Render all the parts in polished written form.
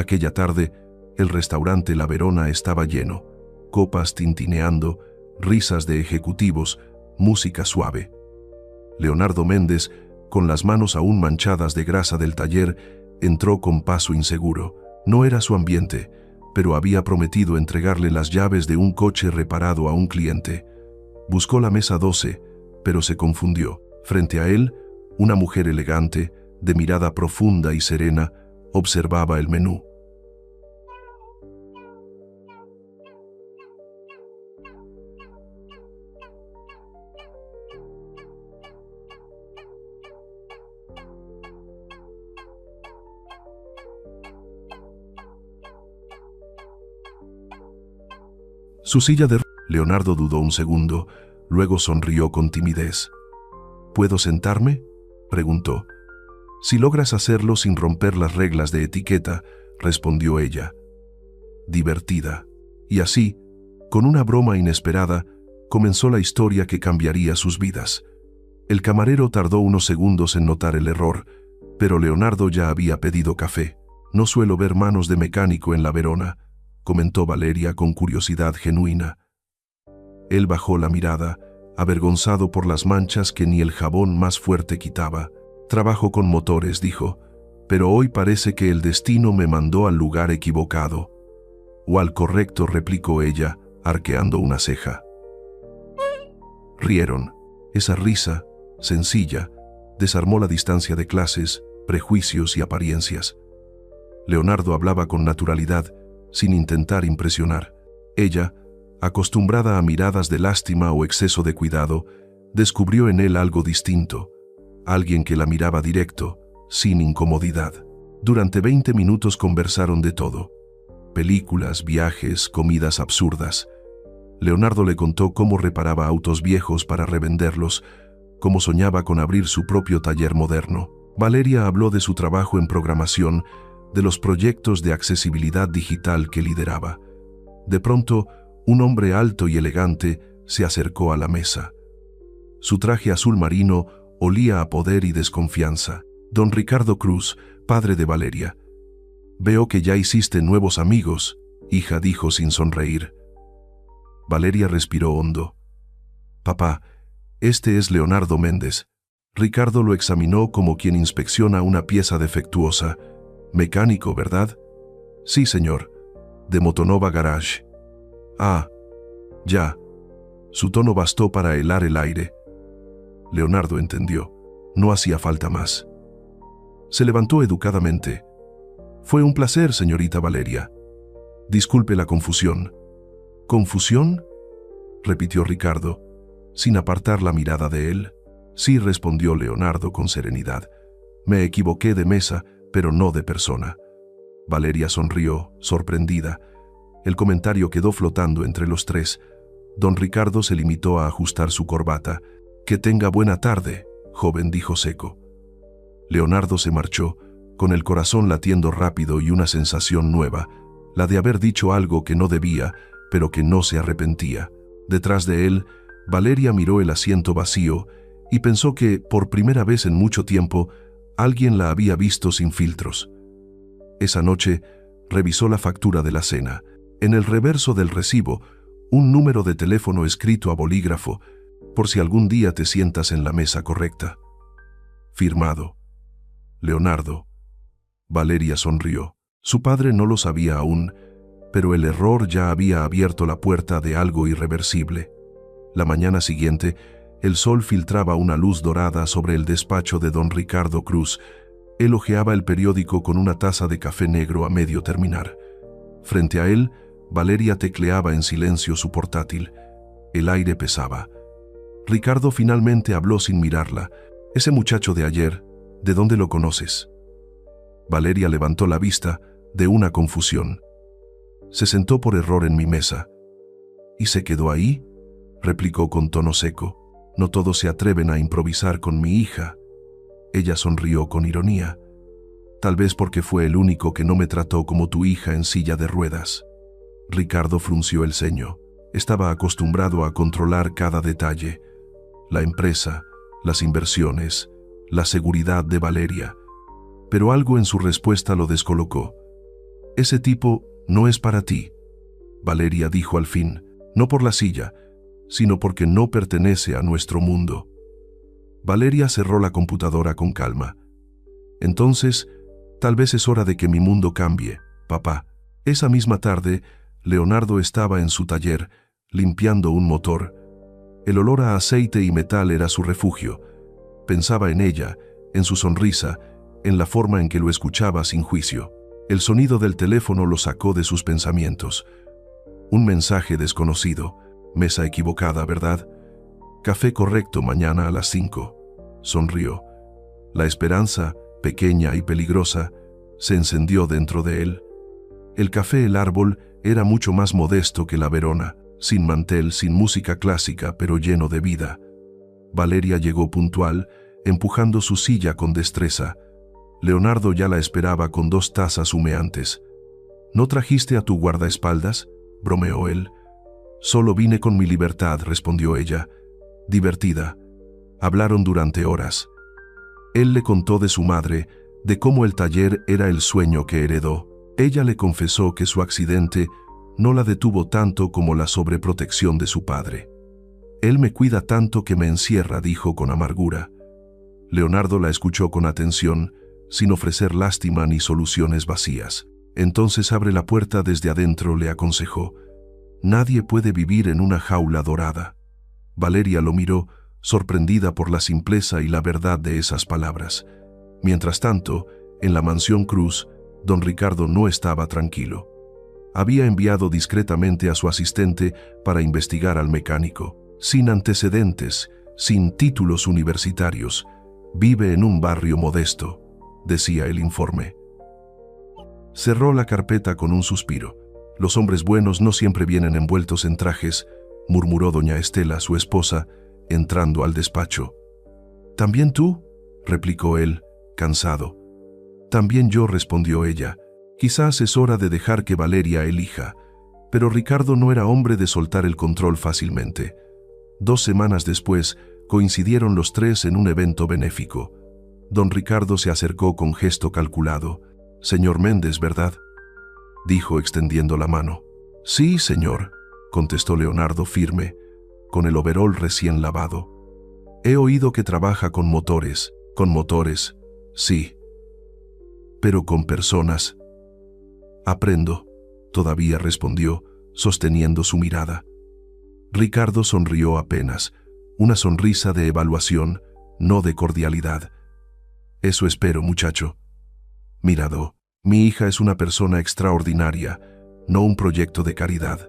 Aquella tarde, el restaurante La Verona estaba lleno, copas tintineando, risas de ejecutivos, música suave. Leonardo Méndez, con las manos aún manchadas de grasa del taller, entró con paso inseguro. No era su ambiente, pero había prometido entregarle las llaves de un coche reparado a un cliente. Buscó la mesa 12, pero se confundió. Frente a él, una mujer elegante, de mirada profunda y serena, observaba el menú. Su silla de... Leonardo dudó un segundo, luego sonrió con timidez. ¿Puedo sentarme?, preguntó. Si logras hacerlo sin romper las reglas de etiqueta, respondió ella. Divertida. Y así, con una broma inesperada, comenzó la historia que cambiaría sus vidas. El camarero tardó unos segundos en notar el error, pero Leonardo ya había pedido café. No suelo ver manos de mecánico en La Verona, comentó Valeria con curiosidad genuina. Él bajó la mirada, avergonzado por las manchas que ni el jabón más fuerte quitaba. Trabajo con motores, dijo, pero hoy parece que el destino me mandó al lugar equivocado. O al correcto, replicó ella, arqueando una ceja. Rieron. Esa risa, sencilla, desarmó la distancia de clases, prejuicios y apariencias. Leonardo hablaba con naturalidad, sin intentar impresionar. Ella, acostumbrada a miradas de lástima o exceso de cuidado, descubrió en él algo distinto, alguien que la miraba directo, sin incomodidad. Durante 20 minutos conversaron de todo: películas, viajes, comidas absurdas. Leonardo le contó cómo reparaba autos viejos para revenderlos, cómo soñaba con abrir su propio taller moderno. Valeria habló de su trabajo en programación, de los proyectos de accesibilidad digital que lideraba. De pronto, un hombre alto y elegante se acercó a la mesa. Su traje azul marino olía a poder y desconfianza. Don Ricardo Cruz, padre de Valeria. Veo que ya hiciste nuevos amigos, hija, dijo sin sonreír. Valeria respiró hondo. Papá, este es Leonardo Méndez. Ricardo lo examinó como quien inspecciona una pieza defectuosa. Mecánico, ¿verdad? Sí, señor. De Motonova Garage. Ah, ya. Su tono bastó para helar el aire. Leonardo entendió. No hacía falta más. Se levantó educadamente. Fue un placer, señorita Valeria. Disculpe la confusión. ¿Confusión?, repitió Ricardo, sin apartar la mirada de él. Sí, respondió Leonardo con serenidad. Me equivoqué de mesa, pero no de persona. Valeria sonrió, sorprendida. El comentario quedó flotando entre los tres. Don Ricardo se limitó a ajustar su corbata. Que tenga buena tarde, joven, dijo seco. Leonardo se marchó, con el corazón latiendo rápido y una sensación nueva, la de haber dicho algo que no debía, pero que no se arrepentía. Detrás de él, Valeria miró el asiento vacío y pensó que, por primera vez en mucho tiempo, alguien la había visto sin filtros. Esa noche, revisó la factura de la cena. En el reverso del recibo, un número de teléfono escrito a bolígrafo, por si algún día te sientas en la mesa correcta. Firmado. Leonardo. Valeria sonrió. Su padre no lo sabía aún, pero el error ya había abierto la puerta de algo irreversible. La mañana siguiente, el sol filtraba una luz dorada sobre el despacho de don Ricardo Cruz. Él hojeaba el periódico con una taza de café negro a medio terminar. Frente a él, Valeria tecleaba en silencio su portátil. El aire pesaba. Ricardo finalmente habló sin mirarla. Ese muchacho de ayer, ¿de dónde lo conoces? Valeria levantó la vista, de una confusión. Se sentó por error en mi mesa. ¿Y se quedó ahí?, replicó con tono seco. No todos se atreven a improvisar con mi hija. Ella sonrió con ironía. Tal vez porque fue el único que no me trató como tu hija en silla de ruedas. Ricardo frunció el ceño. Estaba acostumbrado a controlar cada detalle. La empresa, las inversiones, la seguridad de Valeria. Pero algo en su respuesta lo descolocó. Ese tipo no es para ti, Valeria dijo al fin, no por la silla, sino porque no pertenece a nuestro mundo. Valeria cerró la computadora con calma. Entonces, tal vez es hora de que mi mundo cambie, papá. Esa misma tarde, Leonardo estaba en su taller, limpiando un motor. El olor a aceite y metal era su refugio. Pensaba en ella, en su sonrisa, en la forma en que lo escuchaba sin juicio. El sonido del teléfono lo sacó de sus pensamientos. Un mensaje desconocido. Mesa equivocada, ¿verdad? Café correcto mañana a las 5. Sonrió. La esperanza, pequeña y peligrosa, se encendió dentro de él. El café El Árbol era mucho más modesto que la Verona, sin mantel, sin música clásica, pero lleno de vida. Valeria llegó puntual, empujando su silla con destreza. Leonardo ya la esperaba con 2 tazas humeantes. ¿No trajiste a tu guardaespaldas?, bromeó él. Solo vine con mi libertad, respondió ella. Divertida. Hablaron durante horas. Él le contó de su madre, de cómo el taller era el sueño que heredó. Ella le confesó que su accidente no la detuvo tanto como la sobreprotección de su padre. Él me cuida tanto que me encierra, dijo con amargura. Leonardo la escuchó con atención, sin ofrecer lástima ni soluciones vacías. Entonces abre la puerta desde adentro, le aconsejó. Nadie puede vivir en una jaula dorada. Valeria lo miró, sorprendida por la simpleza y la verdad de esas palabras. Mientras tanto, en la mansión Cruz, don Ricardo no estaba tranquilo. Había enviado discretamente a su asistente para investigar al mecánico. Sin antecedentes, sin títulos universitarios, vive en un barrio modesto, decía el informe. Cerró la carpeta con un suspiro. Los hombres buenos no siempre vienen envueltos en trajes, murmuró doña Estela, su esposa, entrando al despacho. ¿También tú?, replicó él, cansado. También yo, respondió ella. Quizás es hora de dejar que Valeria elija. Pero Ricardo no era hombre de soltar el control fácilmente. 2 semanas después, coincidieron los 3 en un evento benéfico. Don Ricardo se acercó con gesto calculado. «Señor Méndez, ¿verdad?», dijo extendiendo la mano. «Sí, señor», contestó Leonardo firme, con el overol recién lavado. «He oído que trabaja con motores». «Con motores, sí. Pero con personas». «Aprendo», todavía respondió, sosteniendo su mirada. Ricardo sonrió apenas, una sonrisa de evaluación, no de cordialidad. «Eso espero, muchacho». «Mirado, mi hija es una persona extraordinaria, no un proyecto de caridad».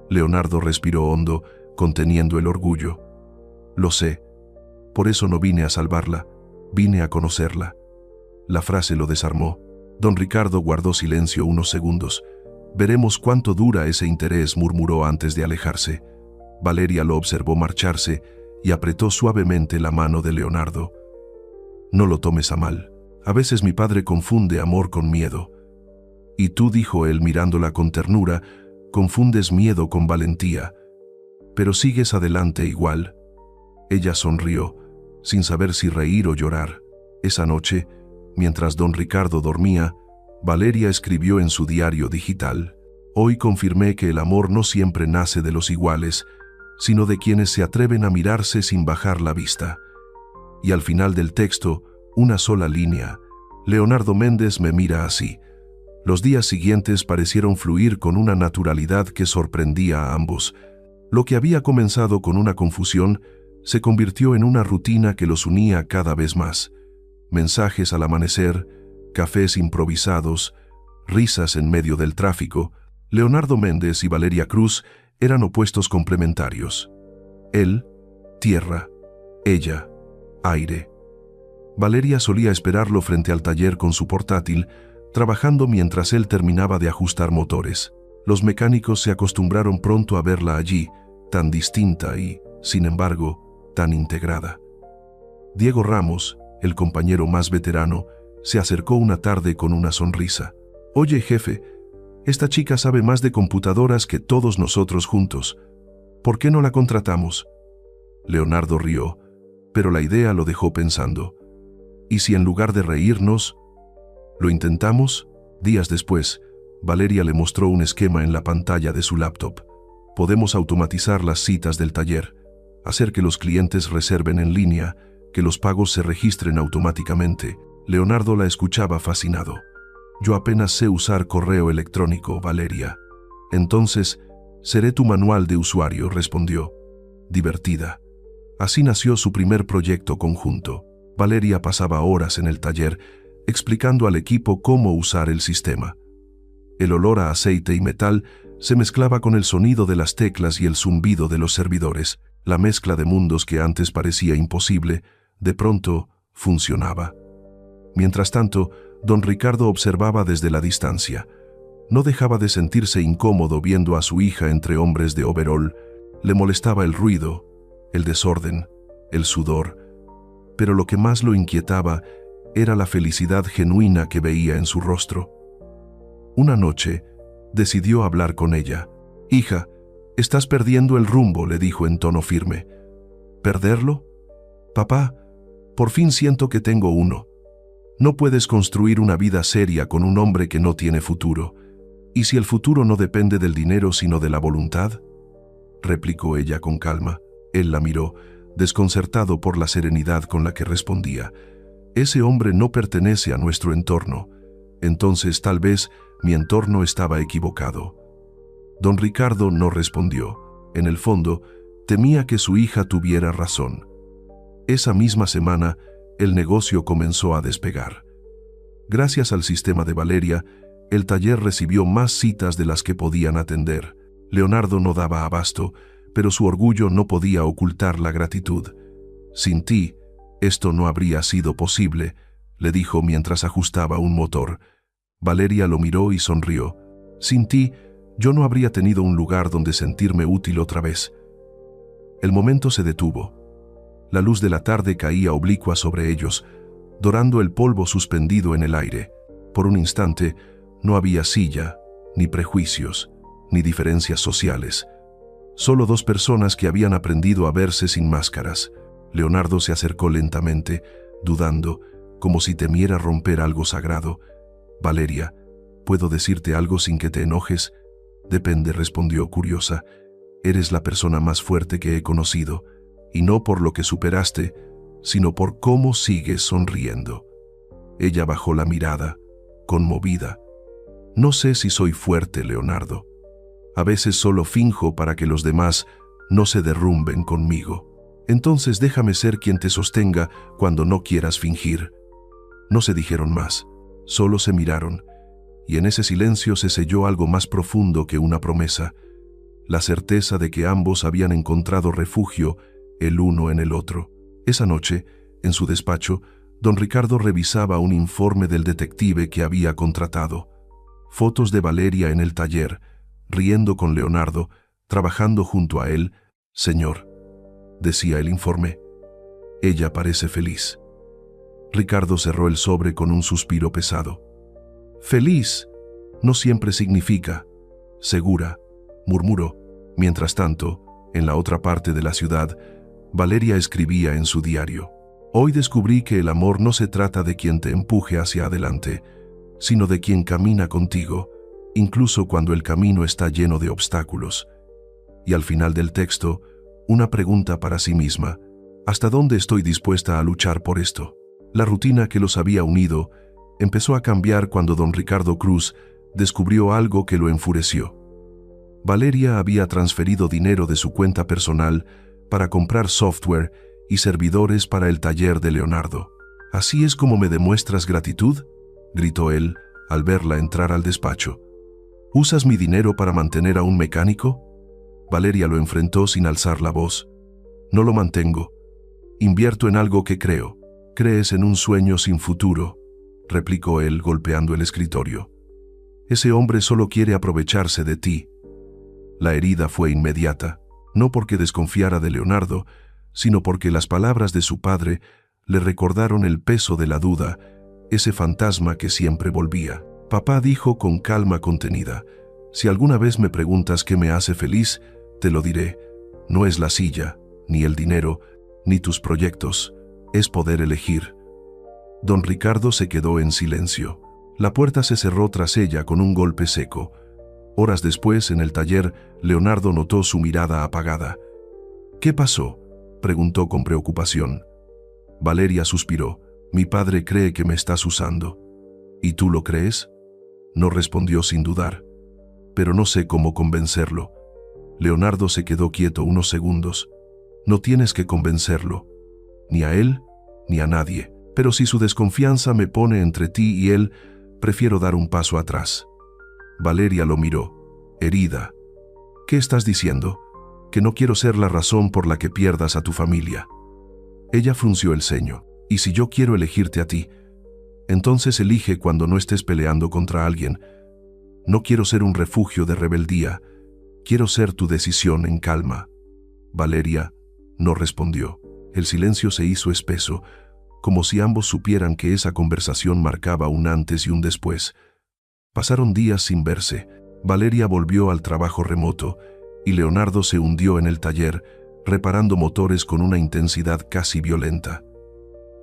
Leonardo respiró hondo, conteniendo el orgullo. «Lo sé. Por eso no vine a salvarla, vine a conocerla». La frase lo desarmó. Don Ricardo guardó silencio unos segundos. «Veremos cuánto dura ese interés», murmuró antes de alejarse. Valeria lo observó marcharse y apretó suavemente la mano de Leonardo. «No lo tomes a mal. A veces mi padre confunde amor con miedo». «Y tú», dijo él mirándola con ternura, «confundes miedo con valentía. Pero sigues adelante igual». Ella sonrió, sin saber si reír o llorar. Esa noche, mientras don Ricardo dormía, Valeria escribió en su diario digital: «Hoy confirmé que el amor no siempre nace de los iguales, sino de quienes se atreven a mirarse sin bajar la vista». Y al final del texto, una sola línea: «Leonardo Méndez me mira así». Los días siguientes parecieron fluir con una naturalidad que sorprendía a ambos. Lo que había comenzado con una confusión se convirtió en una rutina que los unía cada vez más. Mensajes al amanecer, cafés improvisados, risas en medio del tráfico. Leonardo Méndez y Valeria Cruz eran opuestos complementarios. Él, tierra; ella, aire. Valeria solía esperarlo frente al taller con su portátil, trabajando mientras él terminaba de ajustar motores. Los mecánicos se acostumbraron pronto a verla allí, tan distinta y, sin embargo, tan integrada. Diego Ramos, el compañero más veterano, se acercó una tarde con una sonrisa. «Oye, jefe, esta chica sabe más de computadoras que todos nosotros juntos. ¿Por qué no la contratamos?». Leonardo rió, pero la idea lo dejó pensando. ¿Y si en lugar de reírnos? «¿Lo intentamos?». Días después, Valeria le mostró un esquema en la pantalla de su laptop. Podemos automatizar las citas del taller, hacer que los clientes reserven en línea, que los pagos se registren automáticamente. Leonardo la escuchaba fascinado. Yo apenas sé usar correo electrónico, Valeria. Entonces, seré tu manual de usuario, respondió, divertida. Así nació su primer proyecto conjunto. Valeria pasaba horas en el taller explicando al equipo cómo usar el sistema. El olor a aceite y metal se mezclaba con el sonido de las teclas y el zumbido de los servidores. La mezcla de mundos que antes parecía imposible, de pronto funcionaba. Mientras tanto, don Ricardo observaba desde la distancia. No dejaba de sentirse incómodo viendo a su hija entre hombres de overol. Le molestaba el ruido, el desorden, el sudor. Pero lo que más lo inquietaba era la felicidad genuina que veía en su rostro. Una noche, decidió hablar con ella. «Hija, estás perdiendo el rumbo», le dijo en tono firme. «¿Perderlo? Papá, por fin siento que tengo uno. No puedes construir una vida seria con un hombre que no tiene futuro. ¿Y si el futuro no depende del dinero sino de la voluntad?», replicó ella con calma. Él la miró, desconcertado por la serenidad con la que respondía. «Ese hombre no pertenece a nuestro entorno. Entonces tal vez mi entorno estaba equivocado». Don Ricardo no respondió. En el fondo, temía que su hija tuviera razón. Esa misma semana, el negocio comenzó a despegar. Gracias al sistema de Valeria, el taller recibió más citas de las que podían atender. Leonardo no daba abasto, pero su orgullo no podía ocultar la gratitud. «Sin ti, esto no habría sido posible», le dijo mientras ajustaba un motor. Valeria lo miró y sonrió. «Sin ti, yo no habría tenido un lugar donde sentirme útil otra vez». El momento se detuvo. La luz de la tarde caía oblicua sobre ellos, dorando el polvo suspendido en el aire. Por un instante, no había silla, ni prejuicios, ni diferencias sociales. Solo dos personas que habían aprendido a verse sin máscaras. Leonardo se acercó lentamente, dudando, como si temiera romper algo sagrado. «Valeria, ¿puedo decirte algo sin que te enojes?». «Depende», respondió curiosa. «Eres la persona más fuerte que he conocido, y no por lo que superaste, sino por cómo sigues sonriendo». Ella bajó la mirada, conmovida. «No sé si soy fuerte, Leonardo. A veces solo finjo para que los demás no se derrumben conmigo. Entonces déjame ser quien te sostenga cuando no quieras fingir». No se dijeron más, solo se miraron, y en ese silencio se selló algo más profundo que una promesa, la certeza de que ambos habían encontrado refugio el uno en el otro. Esa noche, en su despacho, don Ricardo revisaba un informe del detective que había contratado. Fotos de Valeria en el taller, riendo con Leonardo, trabajando junto a él. «Señor», decía el informe, «ella parece feliz». Ricardo cerró el sobre con un suspiro pesado. «Feliz no siempre significa segura», murmuró. Mientras tanto, en la otra parte de la ciudad, Valeria escribía en su diario: «Hoy descubrí que el amor no se trata de quien te empuje hacia adelante, sino de quien camina contigo, incluso cuando el camino está lleno de obstáculos». Y al final del texto, una pregunta para sí misma: ¿hasta dónde estoy dispuesta a luchar por esto? La rutina que los había unido empezó a cambiar cuando don Ricardo Cruz descubrió algo que lo enfureció. Valeria había transferido dinero de su cuenta personal para comprar software y servidores para el taller de Leonardo. «¿Así es como me demuestras gratitud?», gritó él al verla entrar al despacho. «¿Usas mi dinero para mantener a un mecánico?». Valeria lo enfrentó sin alzar la voz. «No lo mantengo. Invierto en algo que creo». «Crees en un sueño sin futuro», replicó él golpeando el escritorio. «Ese hombre solo quiere aprovecharse de ti». La herida fue inmediata, no porque desconfiara de Leonardo, sino porque las palabras de su padre le recordaron el peso de la duda, ese fantasma que siempre volvía. Papá dijo con calma contenida: «Si alguna vez me preguntas qué me hace feliz, te lo diré. No es la silla, ni el dinero, ni tus proyectos. Es poder elegir». Don Ricardo se quedó en silencio. La puerta se cerró tras ella con un golpe seco. Horas después, en el taller, Leonardo notó su mirada apagada. «¿Qué pasó?», preguntó con preocupación. Valeria suspiró. «Mi padre cree que me estás usando». «¿Y tú lo crees?», no respondió sin dudar. «Pero no sé cómo convencerlo». Leonardo se quedó quieto unos segundos. «No tienes que convencerlo, ni a él ni a nadie. Pero si su desconfianza me pone entre ti y él, prefiero dar un paso atrás». Valeria lo miró, herida. «¿Qué estás diciendo?». «Que no quiero ser la razón por la que pierdas a tu familia». Ella frunció el ceño. «¿Y si yo quiero elegirte a ti?». «Entonces elige cuando no estés peleando contra alguien. No quiero ser un refugio de rebeldía. Quiero ser tu decisión en calma». Valeria no respondió. El silencio se hizo espeso, como si ambos supieran que esa conversación marcaba un antes y un después. Pasaron días sin verse. Valeria volvió al trabajo remoto y Leonardo se hundió en el taller, reparando motores con una intensidad casi violenta.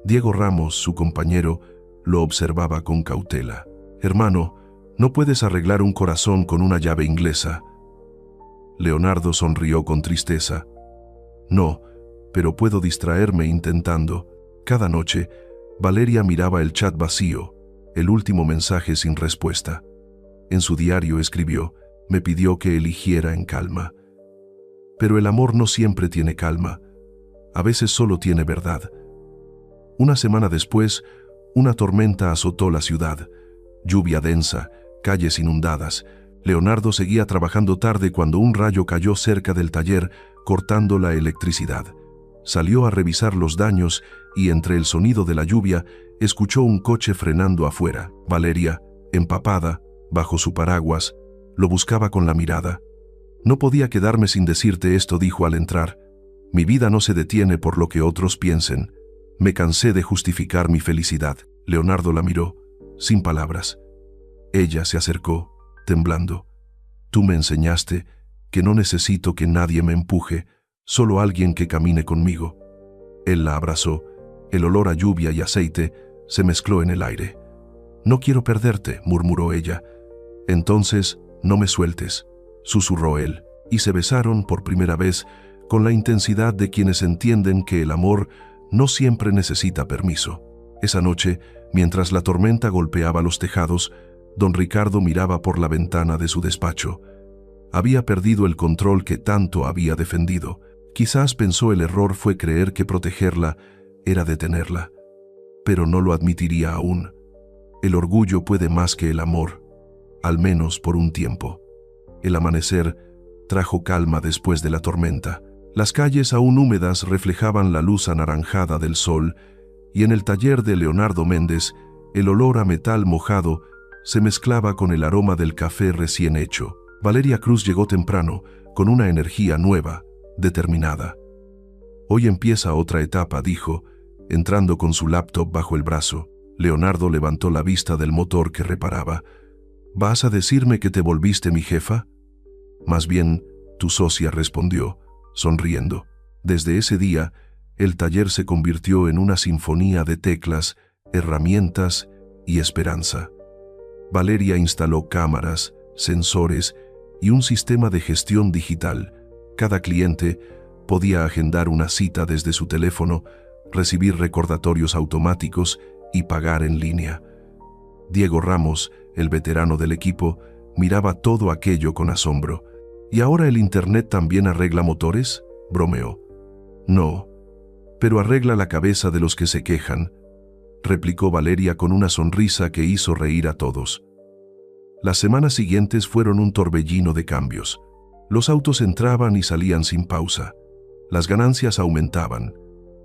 Diego Ramos, su compañero, lo observaba con cautela. «Hermano, no puedes arreglar un corazón con una llave inglesa». Leonardo sonrió con tristeza. «No, pero puedo distraerme intentando». Cada noche, Valeria miraba el chat vacío, el último mensaje sin respuesta. En su diario escribió: «Me pidió que eligiera en calma». Pero el amor no siempre tiene calma. A veces solo tiene verdad. Una semana después, una tormenta azotó la ciudad. Lluvia densa, calles inundadas. Leonardo seguía trabajando tarde cuando un rayo cayó cerca del taller, cortando la electricidad. Salió a revisar los daños y, entre el sonido de la lluvia, escuchó un coche frenando afuera. Valeria, empapada, bajo su paraguas, lo buscaba con la mirada. «No podía quedarme sin decirte esto», dijo al entrar. «Mi vida no se detiene por lo que otros piensen. Me cansé de justificar mi felicidad». Leonardo la miró, sin palabras. Ella se acercó, temblando. «Tú me enseñaste que no necesito que nadie me empuje, solo alguien que camine conmigo». Él la abrazó. El olor a lluvia y aceite se mezcló en el aire. «No quiero perderte», murmuró ella. «Entonces, no me sueltes», susurró él, y se besaron por primera vez con la intensidad de quienes entienden que el amor no siempre necesita permiso. Esa noche, mientras la tormenta golpeaba los tejados, don Ricardo miraba por la ventana de su despacho. Había perdido el control que tanto había defendido. Quizás pensó el error fue creer que protegerla era detenerla, pero no lo admitiría aún. El orgullo puede más que el amor, al menos por un tiempo. El amanecer trajo calma después de la tormenta. Las calles aún húmedas reflejaban la luz anaranjada del sol, y en el taller de Leonardo Méndez, el olor a metal mojado se mezclaba con el aroma del café recién hecho. Valeria Cruz llegó temprano, con una energía nueva, determinada. «Hoy empieza otra etapa», dijo, entrando con su laptop bajo el brazo. Leonardo levantó la vista del motor que reparaba. «¿Vas a decirme que te volviste mi jefa?». «Más bien, tu socia», respondió, sonriendo. Desde ese día, el taller se convirtió en una sinfonía de teclas, herramientas y esperanza. Valeria instaló cámaras, sensores y un sistema de gestión digital. Cada cliente podía agendar una cita desde su teléfono, recibir recordatorios automáticos y pagar en línea. Diego Ramos, el veterano del equipo, miraba todo aquello con asombro. «¿Y ahora el Internet también arregla motores?», bromeó. «No, pero arregla la cabeza de los que se quejan», replicó Valeria con una sonrisa que hizo reír a todos. Las semanas siguientes fueron un torbellino de cambios. Los autos entraban y salían sin pausa. Las ganancias aumentaban.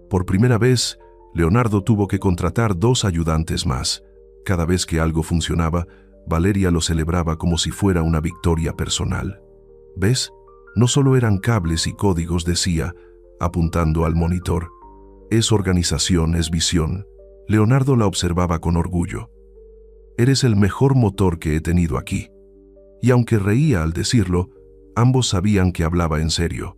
Por primera vez, Leonardo tuvo que contratar 2 ayudantes más. Cada vez que algo funcionaba, Valeria lo celebraba como si fuera una victoria personal. «¿Ves? No solo eran cables y códigos», decía, apuntando al monitor. «Es organización, es visión». Leonardo la observaba con orgullo. «Eres el mejor motor que he tenido aquí». Y aunque reía al decirlo, ambos sabían que hablaba en serio.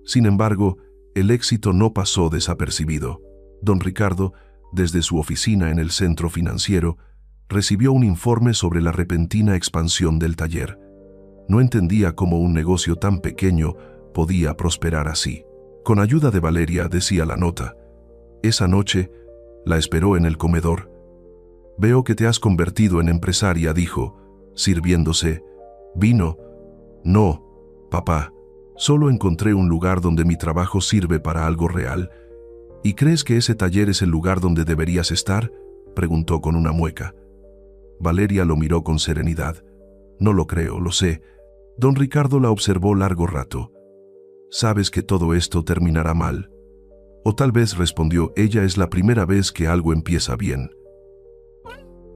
Sin embargo, el éxito no pasó desapercibido. Don Ricardo, desde su oficina en el centro financiero, recibió un informe sobre la repentina expansión del taller. No entendía cómo un negocio tan pequeño podía prosperar así. Con ayuda de Valeria, decía la nota. Esa noche la esperó en el comedor. Veo que te has convertido en empresaria, dijo, sirviéndose. ¿Vino? No, papá. Solo encontré un lugar donde mi trabajo sirve para algo real. ¿Y crees que ese taller es el lugar donde deberías estar?, preguntó con una mueca. Valeria lo miró con serenidad. No lo creo, lo sé. Don Ricardo la observó largo rato. Sabes que todo esto terminará mal. O tal vez, respondió ella, es la primera vez que algo empieza bien.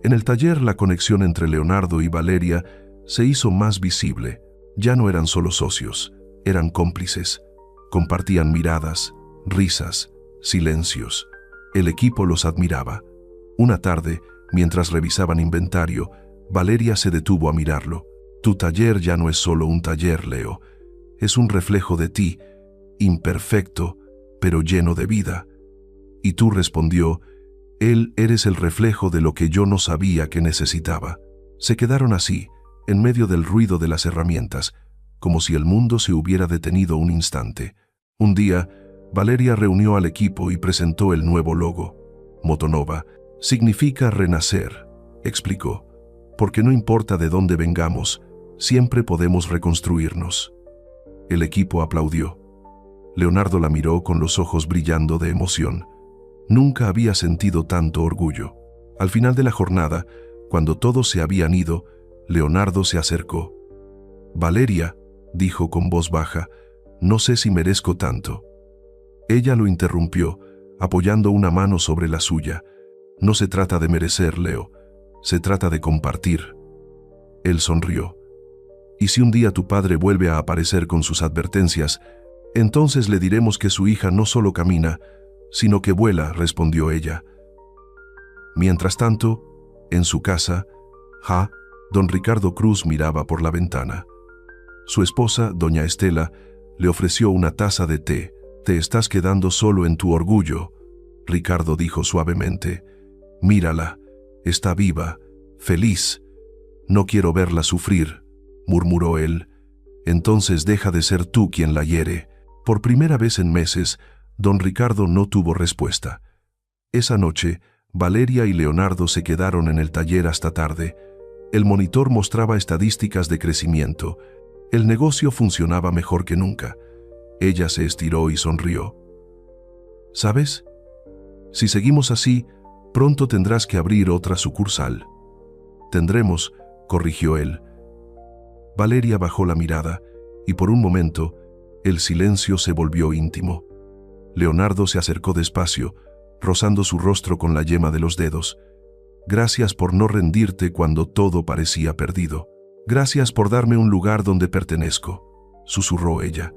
En el taller la conexión entre Leonardo y Valeria se hizo más visible. Ya no eran solo socios, eran cómplices. Compartían miradas, risas, silencios. El equipo los admiraba. Una tarde, mientras revisaban inventario, Valeria se detuvo a mirarlo. Tu taller ya no es solo un taller, Leo. Es un reflejo de ti, imperfecto, pero lleno de vida. Y tú, respondió, él eres el reflejo de lo que yo no sabía que necesitaba. Se quedaron así, en medio del ruido de las herramientas, como si el mundo se hubiera detenido un instante. Un día, Valeria reunió al equipo y presentó el nuevo logo. Motonova significa renacer, explicó, porque no importa de dónde vengamos, siempre podemos reconstruirnos. El equipo aplaudió. Leonardo la miró con los ojos brillando de emoción. Nunca había sentido tanto orgullo. Al final de la jornada, cuando todos se habían ido, Leonardo se acercó. Valeria, dijo con voz baja, no sé si merezco tanto. Ella lo interrumpió, apoyando una mano sobre la suya. No se trata de merecer, Leo, se trata de compartir. Él sonrió. Y si un día tu padre vuelve a aparecer con sus advertencias, entonces le diremos que su hija no solo camina, sino que vuela, respondió ella. Mientras tanto, en su casa, don Ricardo Cruz miraba por la ventana. Su esposa, doña Estela, le ofreció una taza de té. Te estás quedando solo en tu orgullo, Ricardo dijo suavemente. Mírala, está viva, feliz. No quiero verla sufrir, murmuró él. Entonces deja de ser tú quien la hiere. Por primera vez en meses, don Ricardo no tuvo respuesta. Esa noche, Valeria y Leonardo se quedaron en el taller hasta tarde. El monitor mostraba estadísticas de crecimiento. El negocio funcionaba mejor que nunca. Ella se estiró y sonrió. ¿Sabes? Si seguimos así, pronto tendrás que abrir otra sucursal. Tendremos, corrigió él. Valeria bajó la mirada, y por un momento, el silencio se volvió íntimo. Leonardo se acercó despacio, rozando su rostro con la yema de los dedos. Gracias por no rendirte cuando todo parecía perdido. Gracias por darme un lugar donde pertenezco, susurró ella.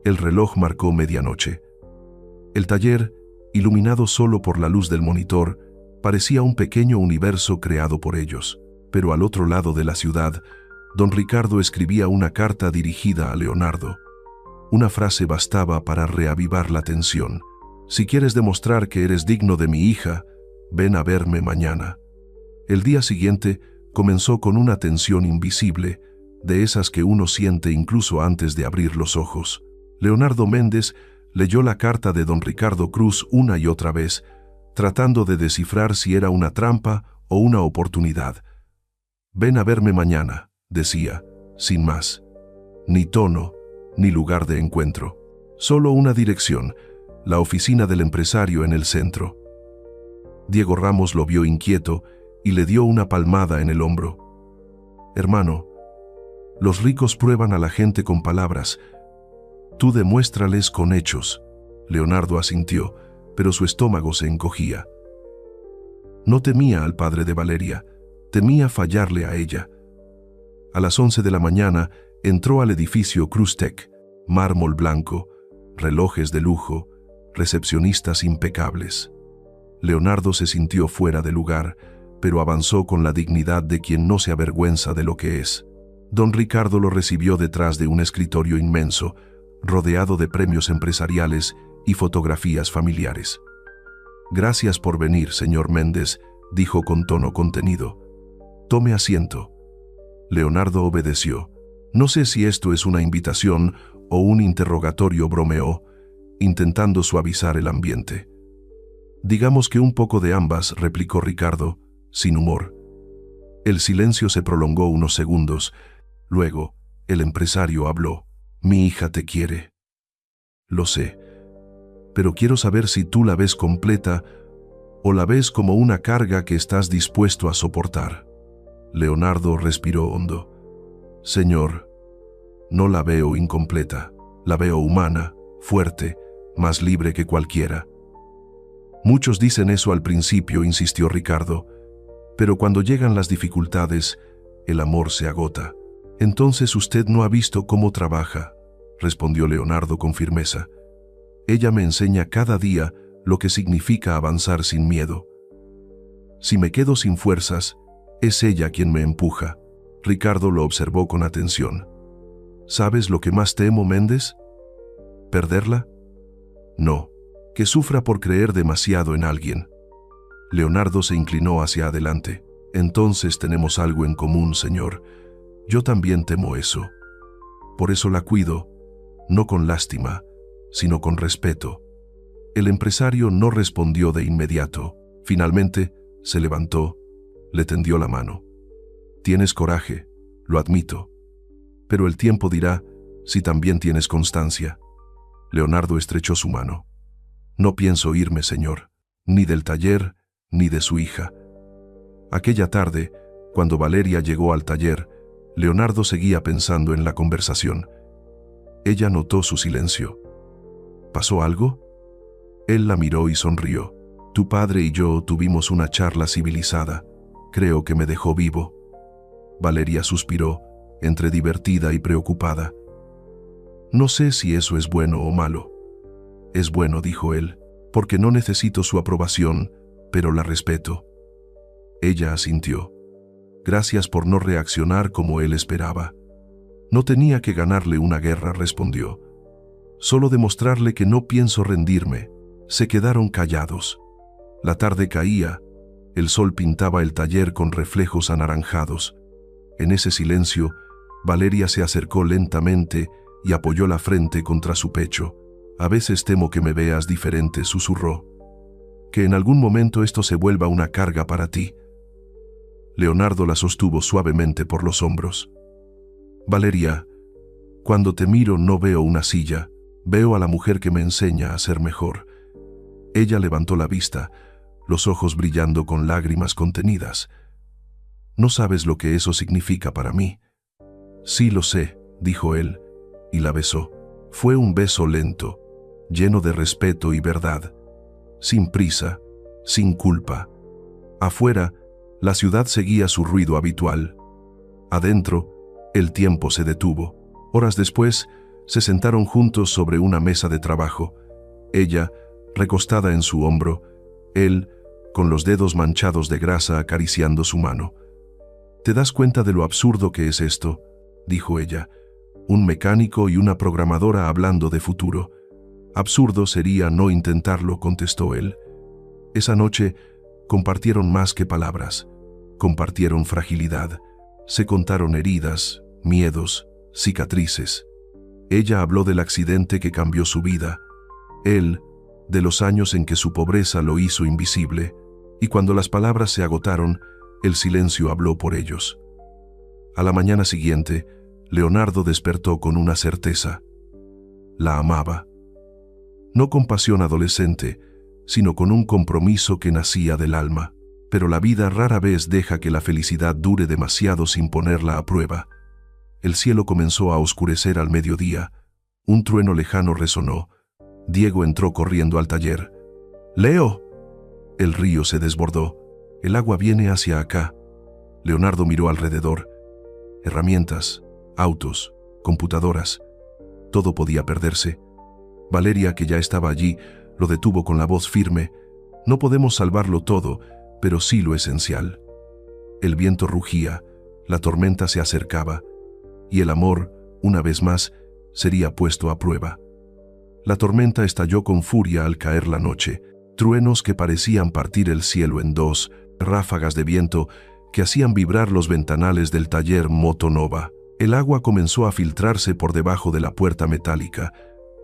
El reloj marcó medianoche. El taller, iluminado solo por la luz del monitor, parecía un pequeño universo creado por ellos. Pero al otro lado de la ciudad, don Ricardo escribía una carta dirigida a Leonardo. Una frase bastaba para reavivar la tensión. Si quieres demostrar que eres digno de mi hija, ven a verme mañana. El día siguiente comenzó con una tensión invisible, de esas que uno siente incluso antes de abrir los ojos. Leonardo Méndez leyó la carta de don Ricardo Cruz una y otra vez, tratando de descifrar si era una trampa o una oportunidad. Ven a verme mañana, decía, sin más. Ni tono, ni lugar de encuentro. Solo una dirección, la oficina del empresario en el centro. Diego Ramos lo vio inquieto y le dio una palmada en el hombro. Hermano, los ricos prueban a la gente con palabras. Tú demuéstrales con hechos. Leonardo asintió, pero su estómago se encogía. No temía al padre de Valeria, temía fallarle a ella. A las 11 de la mañana entró al edificio Cruztec, mármol blanco, relojes de lujo, recepcionistas impecables. Leonardo se sintió fuera de lugar, pero avanzó con la dignidad de quien no se avergüenza de lo que es. Don Ricardo lo recibió detrás de un escritorio inmenso, rodeado de premios empresariales y fotografías familiares. Gracias por venir, señor Méndez, dijo con tono contenido. Tome asiento. Leonardo obedeció. No sé si esto es una invitación o un interrogatorio, bromeó, intentando suavizar el ambiente. Digamos que un poco de ambas, replicó Ricardo, sin humor. El silencio se prolongó unos segundos. Luego, el empresario habló. Mi hija te quiere. Lo sé, pero quiero saber si tú la ves completa o la ves como una carga que estás dispuesto a soportar. Leonardo respiró hondo. Señor, no la veo incompleta, la veo humana, fuerte, más libre que cualquiera. Muchos dicen eso al principio, insistió Ricardo, pero cuando llegan las dificultades, el amor se agota. Entonces usted no ha visto cómo trabaja, respondió Leonardo con firmeza. Ella me enseña cada día lo que significa avanzar sin miedo. Si me quedo sin fuerzas, es ella quien me empuja. Ricardo lo observó con atención. ¿Sabes lo que más temo, Méndez? ¿Perderla? No, que sufra por creer demasiado en alguien. Leonardo se inclinó hacia adelante. Entonces tenemos algo en común, señor. Yo también temo eso. Por eso la cuido, no con lástima, sino con respeto. El empresario no respondió de inmediato. Finalmente, se levantó, le tendió la mano. Tienes coraje, lo admito. Pero el tiempo dirá si también tienes constancia. Leonardo estrechó su mano. No pienso irme, señor, ni del taller, ni de su hija. Aquella tarde, cuando Valeria llegó al taller, Leonardo seguía pensando en la conversación. Ella notó su silencio. ¿Pasó algo? Él la miró y sonrió. Tu padre y yo tuvimos una charla civilizada. Creo que me dejó vivo. Valeria suspiró, entre divertida y preocupada. No sé si eso es bueno o malo. Es bueno, dijo él, porque no necesito su aprobación, pero la respeto. Ella asintió. Gracias por no reaccionar como él esperaba. No tenía que ganarle una guerra, respondió. Solo demostrarle que no pienso rendirme. Se quedaron callados. La tarde caía. El sol pintaba el taller con reflejos anaranjados. En ese silencio, Valeria se acercó lentamente y apoyó la frente contra su pecho. A veces temo que me veas diferente, susurró. Que en algún momento esto se vuelva una carga para ti. Leonardo la sostuvo suavemente por los hombros. Valeria, cuando te miro no veo una silla, veo a la mujer que me enseña a ser mejor. Ella levantó la vista, los ojos brillando con lágrimas contenidas. No sabes lo que eso significa para mí. Sí lo sé, dijo él, y la besó. Fue un beso lento, lleno de respeto y verdad, sin prisa, sin culpa. Afuera, la ciudad seguía su ruido habitual. Adentro, el tiempo se detuvo. Horas después, se sentaron juntos sobre una mesa de trabajo. Ella, recostada en su hombro, él, con los dedos manchados de grasa acariciando su mano. ¿Te das cuenta de lo absurdo que es esto?, dijo ella. Un mecánico y una programadora hablando de futuro. Absurdo sería no intentarlo, contestó él. Esa noche, compartieron más que palabras. Compartieron fragilidad. Se contaron heridas, miedos, cicatrices. Ella habló del accidente que cambió su vida. Él, de los años en que su pobreza lo hizo invisible. Y cuando las palabras se agotaron, el silencio habló por ellos. A la mañana siguiente, Leonardo despertó con una certeza. La amaba. No con pasión adolescente, sino con un compromiso que nacía del alma. Pero la vida rara vez deja que la felicidad dure demasiado sin ponerla a prueba. El cielo comenzó a oscurecer al mediodía. Un trueno lejano resonó. Diego entró corriendo al taller. ¡Leo! El río se desbordó. El agua viene hacia acá. Leonardo miró alrededor. Herramientas, autos, computadoras. Todo podía perderse. Valeria, que ya estaba allí, lo detuvo con la voz firme. No podemos salvarlo todo, pero sí lo esencial. El viento rugía, la tormenta se acercaba, y el amor, una vez más, sería puesto a prueba. La tormenta estalló con furia al caer la noche. Truenos que parecían partir el cielo en dos ráfagas de viento que hacían vibrar los ventanales del taller Motonova. El agua comenzó a filtrarse por debajo de la puerta metálica,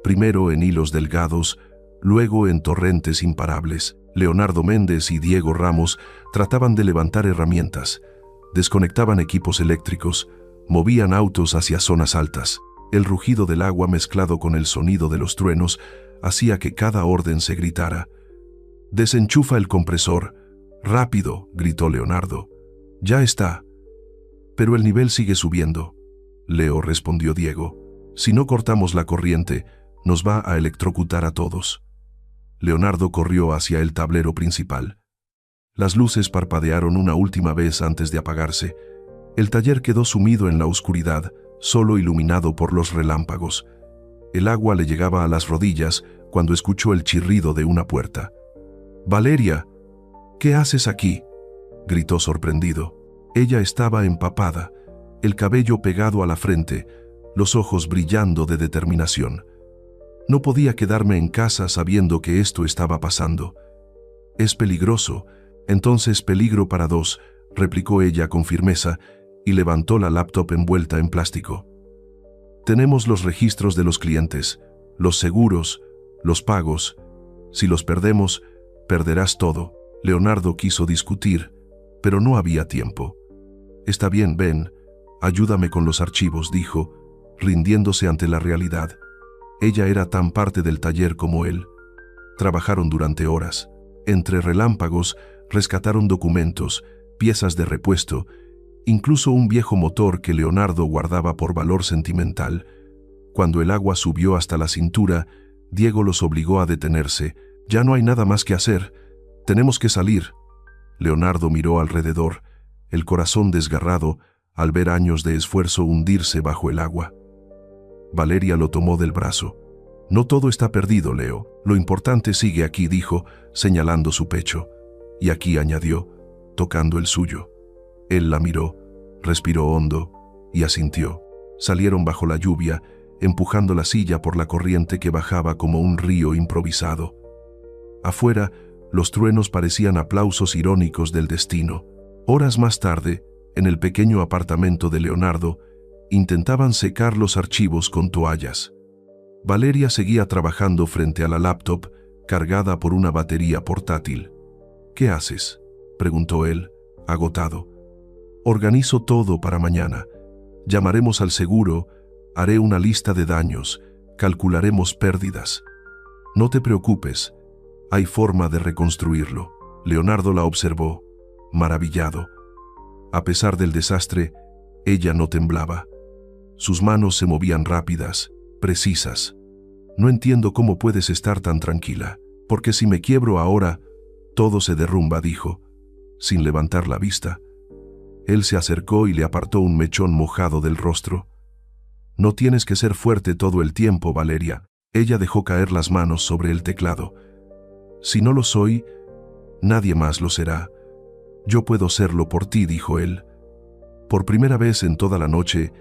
primero en hilos delgados, luego en torrentes imparables. Leonardo Méndez y Diego Ramos trataban de levantar herramientas, desconectaban equipos eléctricos, movían autos hacia zonas altas. El rugido del agua mezclado con el sonido de los truenos hacía que cada orden se gritara. «Desenchufa el compresor. ¡Rápido!», gritó Leonardo. «Ya está». «Pero el nivel sigue subiendo», Leo, respondió Diego. «Si no cortamos la corriente, nos va a electrocutar a todos». Leonardo corrió hacia el tablero principal. Las luces parpadearon una última vez antes de apagarse. El taller quedó sumido en la oscuridad, solo iluminado por los relámpagos. El agua le llegaba a las rodillas cuando escuchó el chirrido de una puerta. «Valeria, ¿qué haces aquí?», gritó sorprendido. Ella estaba empapada, el cabello pegado a la frente, los ojos brillando de determinación. «No podía quedarme en casa sabiendo que esto estaba pasando». «Es peligroso, entonces peligro para dos», replicó ella con firmeza y levantó la laptop envuelta en plástico. «Tenemos los registros de los clientes, los seguros, los pagos. Si los perdemos, perderás todo». Leonardo quiso discutir, pero no había tiempo. «Está bien, ven, ayúdame con los archivos», dijo, rindiéndose ante la realidad. Ella era tan parte del taller como él. Trabajaron durante horas. Entre relámpagos, rescataron documentos, piezas de repuesto, incluso un viejo motor que Leonardo guardaba por valor sentimental. Cuando el agua subió hasta la cintura, Diego los obligó a detenerse. «Ya no hay nada más que hacer. Tenemos que salir». Leonardo miró alrededor, el corazón desgarrado al ver años de esfuerzo hundirse bajo el agua. Valeria lo tomó del brazo. «No todo está perdido, Leo. Lo importante sigue aquí», dijo, señalando su pecho. «Y aquí», añadió, tocando el suyo. Él la miró, respiró hondo y asintió. Salieron bajo la lluvia, empujando la silla por la corriente que bajaba como un río improvisado. Afuera, los truenos parecían aplausos irónicos del destino. Horas más tarde, en el pequeño apartamento de Leonardo, intentaban secar los archivos con toallas. Valeria seguía trabajando frente a la laptop, cargada por una batería portátil. «¿Qué haces?», preguntó él, agotado. «Organizo todo para mañana. Llamaremos al seguro, haré una lista de daños, calcularemos pérdidas. No te preocupes, hay forma de reconstruirlo». Leonardo la observó, maravillado. A pesar del desastre, ella no temblaba. Sus manos se movían rápidas, precisas. «No entiendo cómo puedes estar tan tranquila, porque si me quiebro ahora, todo se derrumba», dijo, sin levantar la vista. Él se acercó y le apartó un mechón mojado del rostro. «No tienes que ser fuerte todo el tiempo, Valeria». Ella dejó caer las manos sobre el teclado. «Si no lo soy, nadie más lo será. Yo puedo serlo por ti», dijo él. Por primera vez en toda la noche,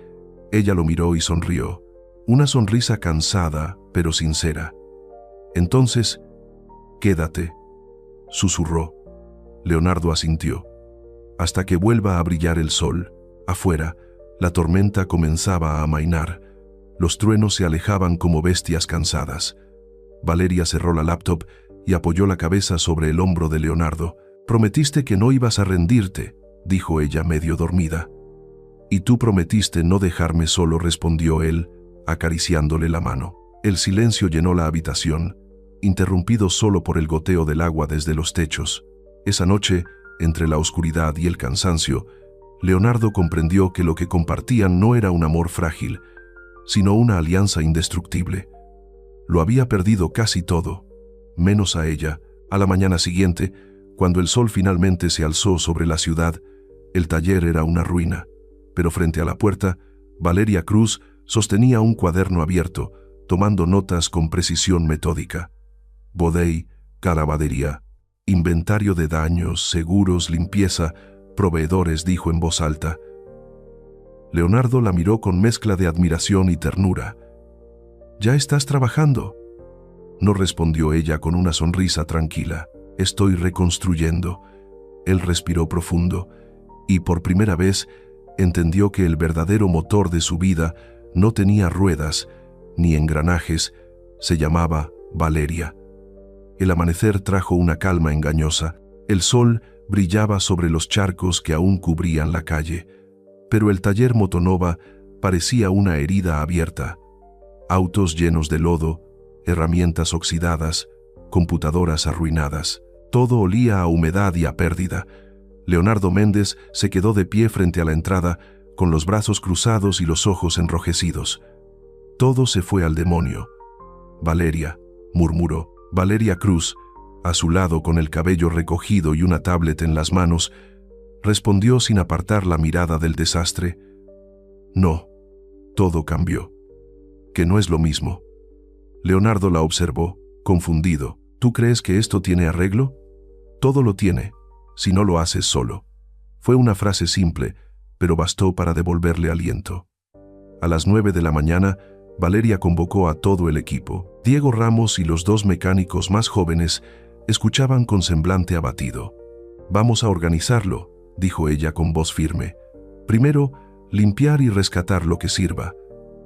ella lo miró y sonrió. Una sonrisa cansada, pero sincera. «Entonces, quédate», susurró. Leonardo asintió. «Hasta que vuelva a brillar el sol». Afuera, la tormenta comenzaba a amainar. Los truenos se alejaban como bestias cansadas. Valeria cerró la laptop y apoyó la cabeza sobre el hombro de Leonardo. «Prometiste que no ibas a rendirte», dijo ella medio dormida. «Y tú prometiste no dejarme solo», respondió él, acariciándole la mano. El silencio llenó la habitación, interrumpido solo por el goteo del agua desde los techos. Esa noche, entre la oscuridad y el cansancio, Leonardo comprendió que lo que compartían no era un amor frágil, sino una alianza indestructible. Lo había perdido casi todo, menos a ella. A la mañana siguiente, cuando el sol finalmente se alzó sobre la ciudad, el taller era una ruina, pero frente a la puerta, Valeria Cruz sostenía un cuaderno abierto, tomando notas con precisión metódica. Bodey, carabadería, inventario de daños, seguros, limpieza, proveedores, dijo en voz alta. Leonardo la miró con mezcla de admiración y ternura. «¿Ya estás trabajando?». No respondió ella con una sonrisa tranquila. «Estoy reconstruyendo. Él respiró profundo y por primera vez entendió que el verdadero motor de su vida no tenía ruedas ni engranajes, se llamaba Valeria. El amanecer trajo una calma engañosa. El sol brillaba sobre los charcos que aún cubrían la calle, pero el taller Motonova parecía una herida abierta. Autos llenos de lodo, herramientas oxidadas, computadoras arruinadas. Todo olía a humedad y a pérdida. Leonardo Méndez se quedó de pie frente a la entrada, con los brazos cruzados y los ojos enrojecidos. Todo se fue al demonio. Valeria, murmuró. Valeria Cruz, a su lado con el cabello recogido y una tablet en las manos, respondió sin apartar la mirada del desastre. No, todo cambió. Que no es lo mismo. Leonardo la observó, confundido. ¿Tú crees que esto tiene arreglo? Todo lo tiene, si no lo haces solo. Fue una frase simple, pero bastó para devolverle aliento. A las 9 de la mañana, Valeria convocó a todo el equipo. Diego Ramos y los 2 mecánicos más jóvenes escuchaban con semblante abatido. «Vamos a organizarlo», dijo ella con voz firme. «Primero, limpiar y rescatar lo que sirva.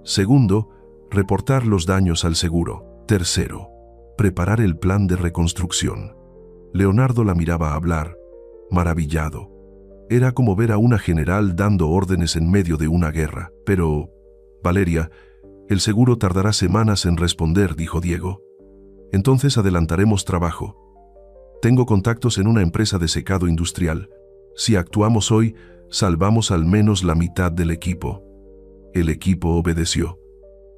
Segundo, reportar los daños al seguro. Tercero, preparar el plan de reconstrucción». Leonardo la miraba hablar, maravillado. Era como ver a una general dando órdenes en medio de una guerra. «Pero, Valeria, el seguro tardará semanas en responder», dijo Diego. «Entonces adelantaremos trabajo. Tengo contactos en una empresa de secado industrial. Si actuamos hoy, salvamos al menos la mitad del equipo». El equipo obedeció.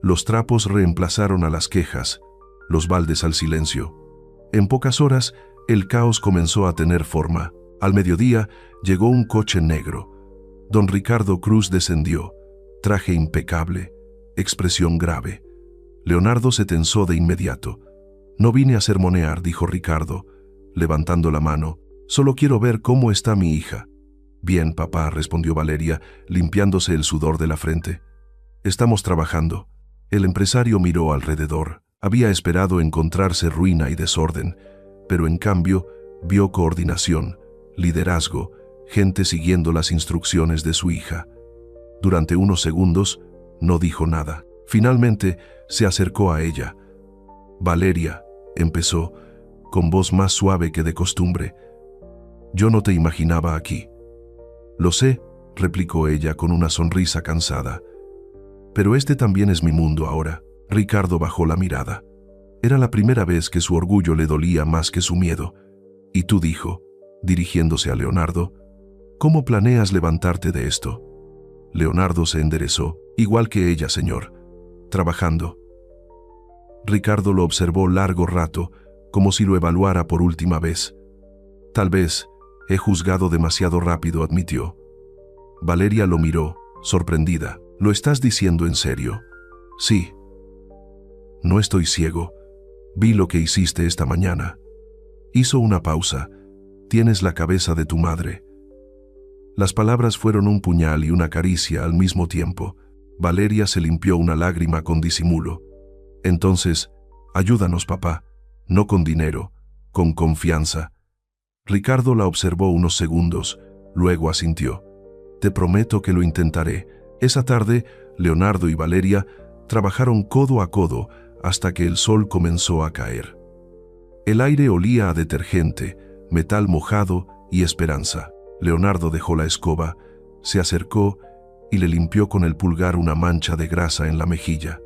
Los trapos reemplazaron a las quejas, los baldes al silencio. En pocas horas, el caos comenzó a tener forma. Al mediodía, llegó un coche negro. Don Ricardo Cruz descendió, traje impecable, expresión grave. Leonardo se tensó de inmediato. «No vine a sermonear», dijo Ricardo, levantando la mano. «Solo quiero ver cómo está mi hija». «Bien, papá», respondió Valeria, limpiándose el sudor de la frente. «Estamos trabajando». El empresario miró alrededor. Había esperado encontrarse ruina y desorden, pero en cambio vio coordinación, liderazgo, gente siguiendo las instrucciones de su hija. Durante unos segundos no dijo nada. Finalmente se acercó a ella. «Valeria», empezó, con voz más suave que de costumbre. «Yo no te imaginaba aquí». «Lo sé», replicó ella con una sonrisa cansada. «Pero este también es mi mundo ahora». Ricardo bajó la mirada. Era la primera vez que su orgullo le dolía más que su miedo. «¿Y tú?», dijo, dirigiéndose a Leonardo. «¿Cómo planeas levantarte de esto?» Leonardo se enderezó. «Igual que ella, señor. Trabajando». Ricardo lo observó largo rato, como si lo evaluara por última vez. «Tal vez he juzgado demasiado rápido», admitió. Valeria lo miró, sorprendida. «¿Lo estás diciendo en serio?» «Sí». «No estoy ciego. Vi lo que hiciste esta mañana». Hizo una pausa. «Tienes la cabeza de tu madre». Las palabras fueron un puñal y una caricia al mismo tiempo. Valeria se limpió una lágrima con disimulo. «Entonces, ayúdanos, papá. No con dinero, con confianza». Ricardo la observó unos segundos, luego asintió. «Te prometo que lo intentaré». Esa tarde, Leonardo y Valeria trabajaron codo a codo hasta que el sol comenzó a caer. El aire olía a detergente, metal mojado y esperanza. Leonardo dejó la escoba, se acercó y le limpió con el pulgar una mancha de grasa en la mejilla.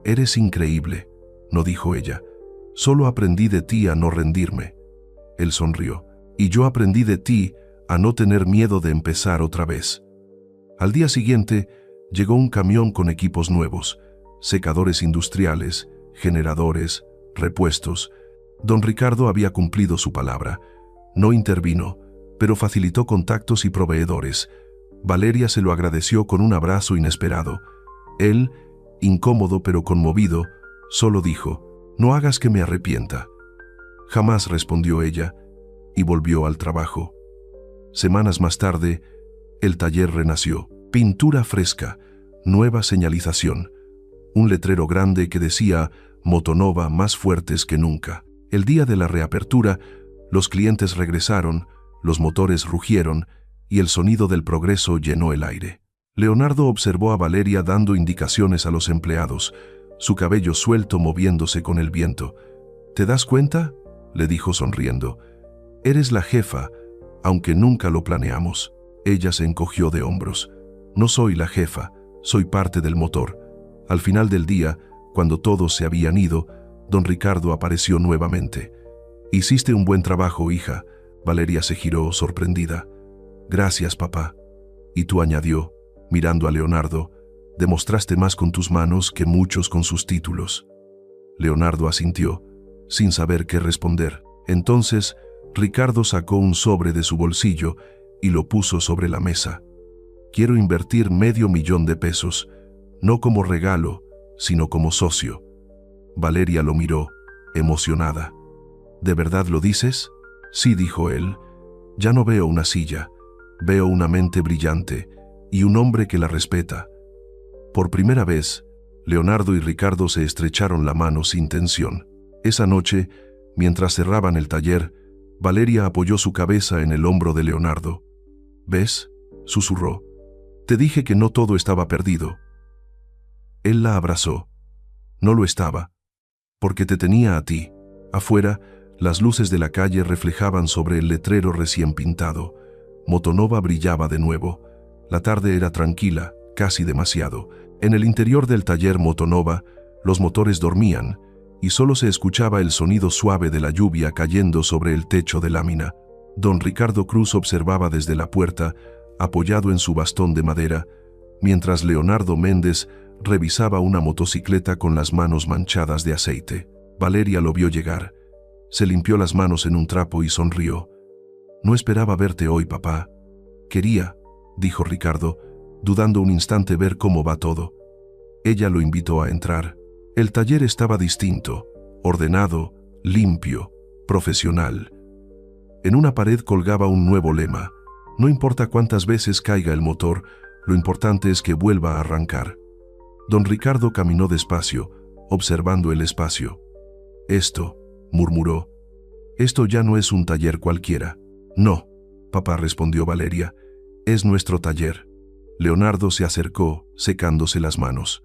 «Eres increíble», no dijo ella. «Solo aprendí de ti a no rendirme». Él sonrió. «Y yo aprendí de ti a no tener miedo de empezar otra vez». Al día siguiente, llegó un camión con equipos nuevos, secadores industriales, generadores, repuestos. Don Ricardo había cumplido su palabra. No intervino, pero facilitó contactos y proveedores. Valeria se lo agradeció con un abrazo inesperado. Él, incómodo pero conmovido, solo dijo: «No hagas que me arrepienta». «Jamás», respondió ella, y volvió al trabajo. Semanas más tarde, el taller renació. Pintura fresca, nueva señalización. Un letrero grande que decía «Motonova más fuertes que nunca». El día de la reapertura, los clientes regresaron, Los motores rugieron y el sonido del progreso llenó el aire. Leonardo observó a Valeria dando indicaciones a los empleados, su cabello suelto moviéndose con el viento. ¿Te das cuenta?, le dijo sonriendo. Eres la jefa, aunque nunca lo planeamos. Ella se encogió de hombros. No soy la jefa, soy parte del motor. Al final del día, cuando todos se habían ido, don Ricardo apareció nuevamente. Hiciste un buen trabajo, hija. Valeria se giró sorprendida. Gracias, papá. Y tú, añadió, mirando a Leonardo, demostraste más con tus manos que muchos con sus títulos. Leonardo asintió, sin saber qué responder. Entonces, Ricardo sacó un sobre de su bolsillo y lo puso sobre la mesa. Quiero invertir $500,000, no como regalo, sino como socio. Valeria lo miró, emocionada. ¿De verdad lo dices? Sí, dijo él. Ya no veo una silla, veo una mente brillante y un hombre que la respeta. Por primera vez, Leonardo y Ricardo se estrecharon la mano sin tensión. Esa noche, mientras cerraban el taller, Valeria apoyó su cabeza en el hombro de Leonardo. ¿Ves?, susurró. Te dije que no todo estaba perdido. Él la abrazó. No lo estaba, porque te tenía a ti. Afuera, las luces de la calle reflejaban sobre el letrero recién pintado. Motonova brillaba de nuevo. La tarde era tranquila, casi demasiado. En el interior del taller Motonova, los motores dormían, y solo se escuchaba el sonido suave de la lluvia cayendo sobre el techo de lámina. Don Ricardo Cruz observaba desde la puerta, apoyado en su bastón de madera, mientras Leonardo Méndez revisaba una motocicleta con las manos manchadas de aceite. Valeria lo vio llegar. Se limpió las manos en un trapo y sonrió. No esperaba verte hoy, papá. Quería, dijo Ricardo, dudando un instante ver cómo va todo. Ella lo invitó a entrar. El taller estaba distinto, ordenado, limpio, profesional. En una pared colgaba un nuevo lema. No importa cuántas veces caiga el motor, lo importante es que vuelva a arrancar. Don Ricardo caminó despacio, observando el espacio. Esto, murmuró, esto ya no es un taller cualquiera. No, papá, respondió Valeria, es nuestro taller. Leonardo se acercó, secándose las manos.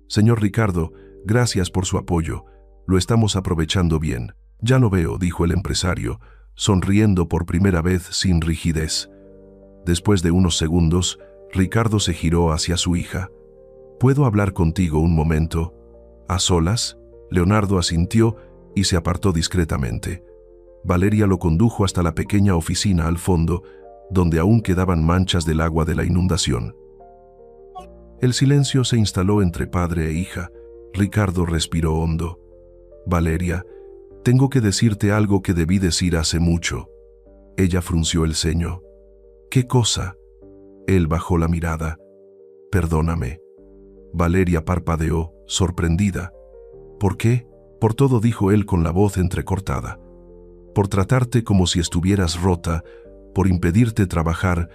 Señor Ricardo, gracias por su apoyo. Lo estamos aprovechando bien. Ya lo veo, dijo el empresario, sonriendo por primera vez sin rigidez. Después de unos segundos, Ricardo se giró hacia su hija. ¿Puedo hablar contigo un momento? ¿A solas? Leonardo asintió y se apartó discretamente. Valeria lo condujo hasta la pequeña oficina al fondo, donde aún quedaban manchas del agua de la inundación. El silencio se instaló entre padre e hija. Ricardo respiró hondo. Valeria, tengo que decirte algo que debí decir hace mucho. Ella frunció el ceño. ¿Qué cosa? Él bajó la mirada. Perdóname. Valeria parpadeó, sorprendida. ¿Por qué? Por todo, dijo él con la voz entrecortada. Por tratarte como si estuvieras rota, por impedirte trabajar,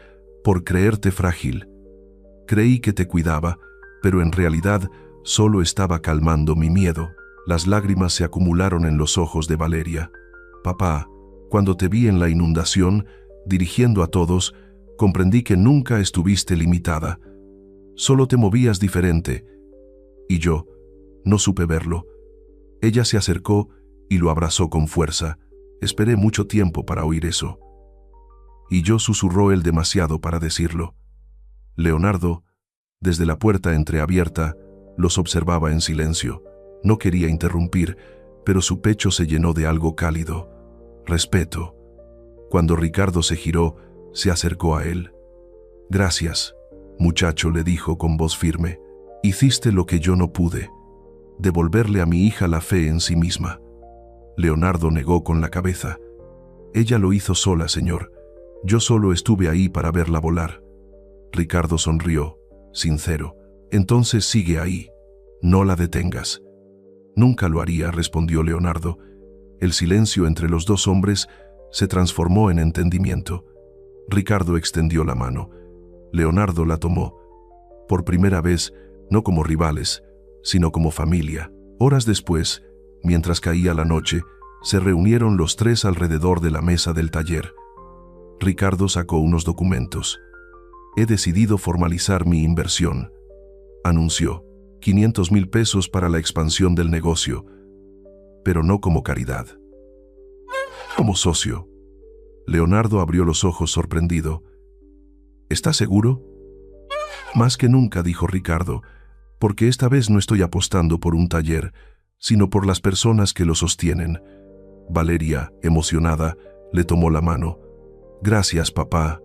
por creerte frágil. Creí que te cuidaba, pero en realidad solo estaba calmando mi miedo. Las lágrimas se acumularon en los ojos de Valeria. Papá, cuando te vi en la inundación, dirigiendo a todos, comprendí que nunca estuviste limitada. Solo te movías diferente. Y yo no supe verlo. Ella se acercó y lo abrazó con fuerza. Esperé mucho tiempo para oír eso. Y yo, susurró él demasiado para decirlo. Leonardo, desde la puerta entreabierta, los observaba en silencio. No quería interrumpir, pero su pecho se llenó de algo cálido. Respeto. Cuando Ricardo se giró, se acercó a él. Gracias, muchacho, le dijo con voz firme. Hiciste lo que yo no pude. Devolverle a mi hija la fe en sí misma. Leonardo negó con la cabeza. Ella lo hizo sola, señor. Yo solo estuve ahí para verla volar. Ricardo sonrió, sincero. Entonces sigue ahí. No la detengas. Nunca lo haría, respondió Leonardo. El silencio entre los dos hombres se transformó en entendimiento. Ricardo extendió la mano. Leonardo la tomó. Por primera vez, no como rivales, sino como familia. Horas después, mientras caía la noche, se reunieron los tres alrededor de la mesa del taller. Ricardo sacó unos documentos. He decidido formalizar mi inversión, anunció. 500,000 pesos para la expansión del negocio, pero no como caridad. Como socio. Leonardo abrió los ojos sorprendido. ¿Estás seguro? Más que nunca, dijo Ricardo, porque esta vez no estoy apostando por un taller, sino por las personas que lo sostienen. Valeria, emocionada, le tomó la mano. Gracias, papá.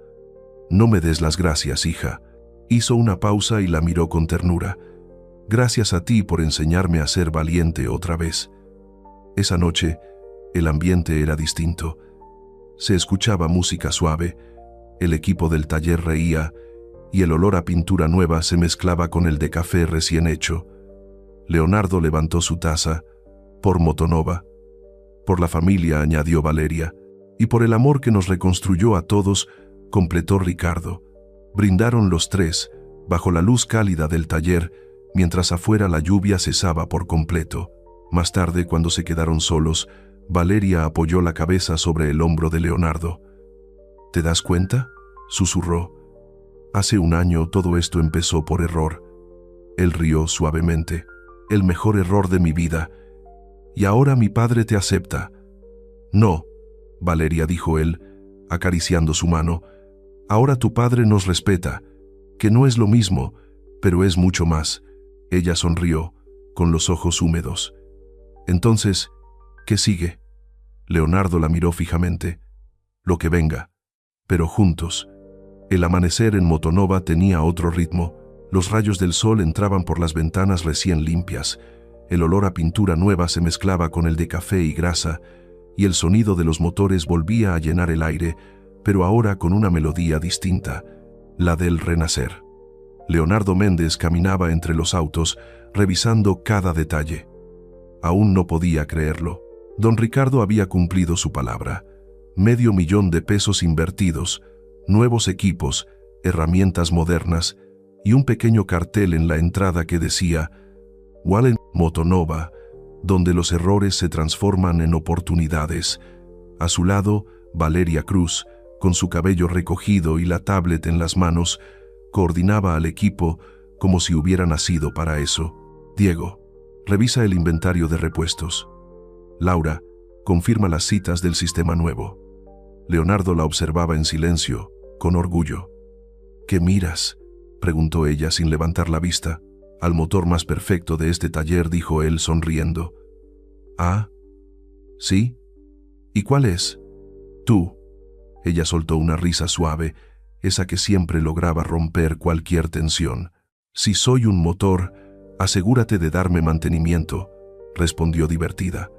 No me des las gracias, hija. Hizo una pausa y la miró con ternura. Gracias a ti por enseñarme a ser valiente otra vez. Esa noche, el ambiente era distinto. Se escuchaba música suave, el equipo del taller reía y el olor a pintura nueva se mezclaba con el de café recién hecho. Leonardo levantó su taza. Por Motonova. Por la familia, añadió Valeria. Y por el amor que nos reconstruyó a todos, completó Ricardo. Brindaron los tres, bajo la luz cálida del taller, mientras afuera la lluvia cesaba por completo. Más tarde, cuando se quedaron solos, Valeria apoyó la cabeza sobre el hombro de Leonardo. ¿Te das cuenta?, susurró. Hace un año todo esto empezó por error. Él rió suavemente. El mejor error de mi vida. Y ahora mi padre te acepta. No, Valeria, dijo él, acariciando su mano. Ahora tu padre nos respeta, que no es lo mismo, pero es mucho más. Ella sonrió, con los ojos húmedos. Entonces, ¿qué sigue? Leonardo la miró fijamente. Lo que venga, pero juntos. El amanecer en Motonova tenía otro ritmo. Los rayos del sol entraban por las ventanas recién limpias. El olor a pintura nueva se mezclaba con el de café y grasa, y el sonido de los motores volvía a llenar el aire, pero ahora con una melodía distinta, la del renacer. Leonardo Méndez caminaba entre los autos, revisando cada detalle. Aún no podía creerlo. Don Ricardo había cumplido su palabra. 500,000 de pesos invertidos, nuevos equipos, herramientas modernas y un pequeño cartel en la entrada que decía Wallen Motonova, donde los errores se transforman en oportunidades. A su lado, Valeria Cruz, con su cabello recogido y la tablet en las manos, coordinaba al equipo como si hubiera nacido para eso. Diego, revisa el inventario de repuestos. Laura, confirma las citas del sistema nuevo. Leonardo la observaba en silencio, con orgullo. ¿Qué miras?, preguntó ella sin levantar la vista. Al motor más perfecto de este taller, dijo él sonriendo. ¿Ah? ¿Sí? ¿Y cuál es? Tú. Ella soltó una risa suave, esa que siempre lograba romper cualquier tensión. Si soy un motor, asegúrate de darme mantenimiento, respondió divertida.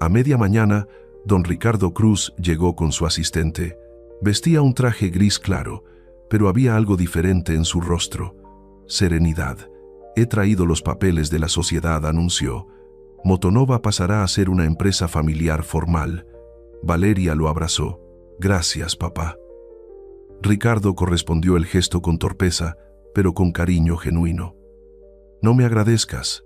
A media mañana, don Ricardo Cruz llegó con su asistente. Vestía un traje gris claro, pero había algo diferente en su rostro. Serenidad. He traído los papeles de la sociedad, anunció. Motonova pasará a ser una empresa familiar formal. Valeria lo abrazó. Gracias, papá. Ricardo correspondió el gesto con torpeza, pero con cariño genuino. No me agradezcas.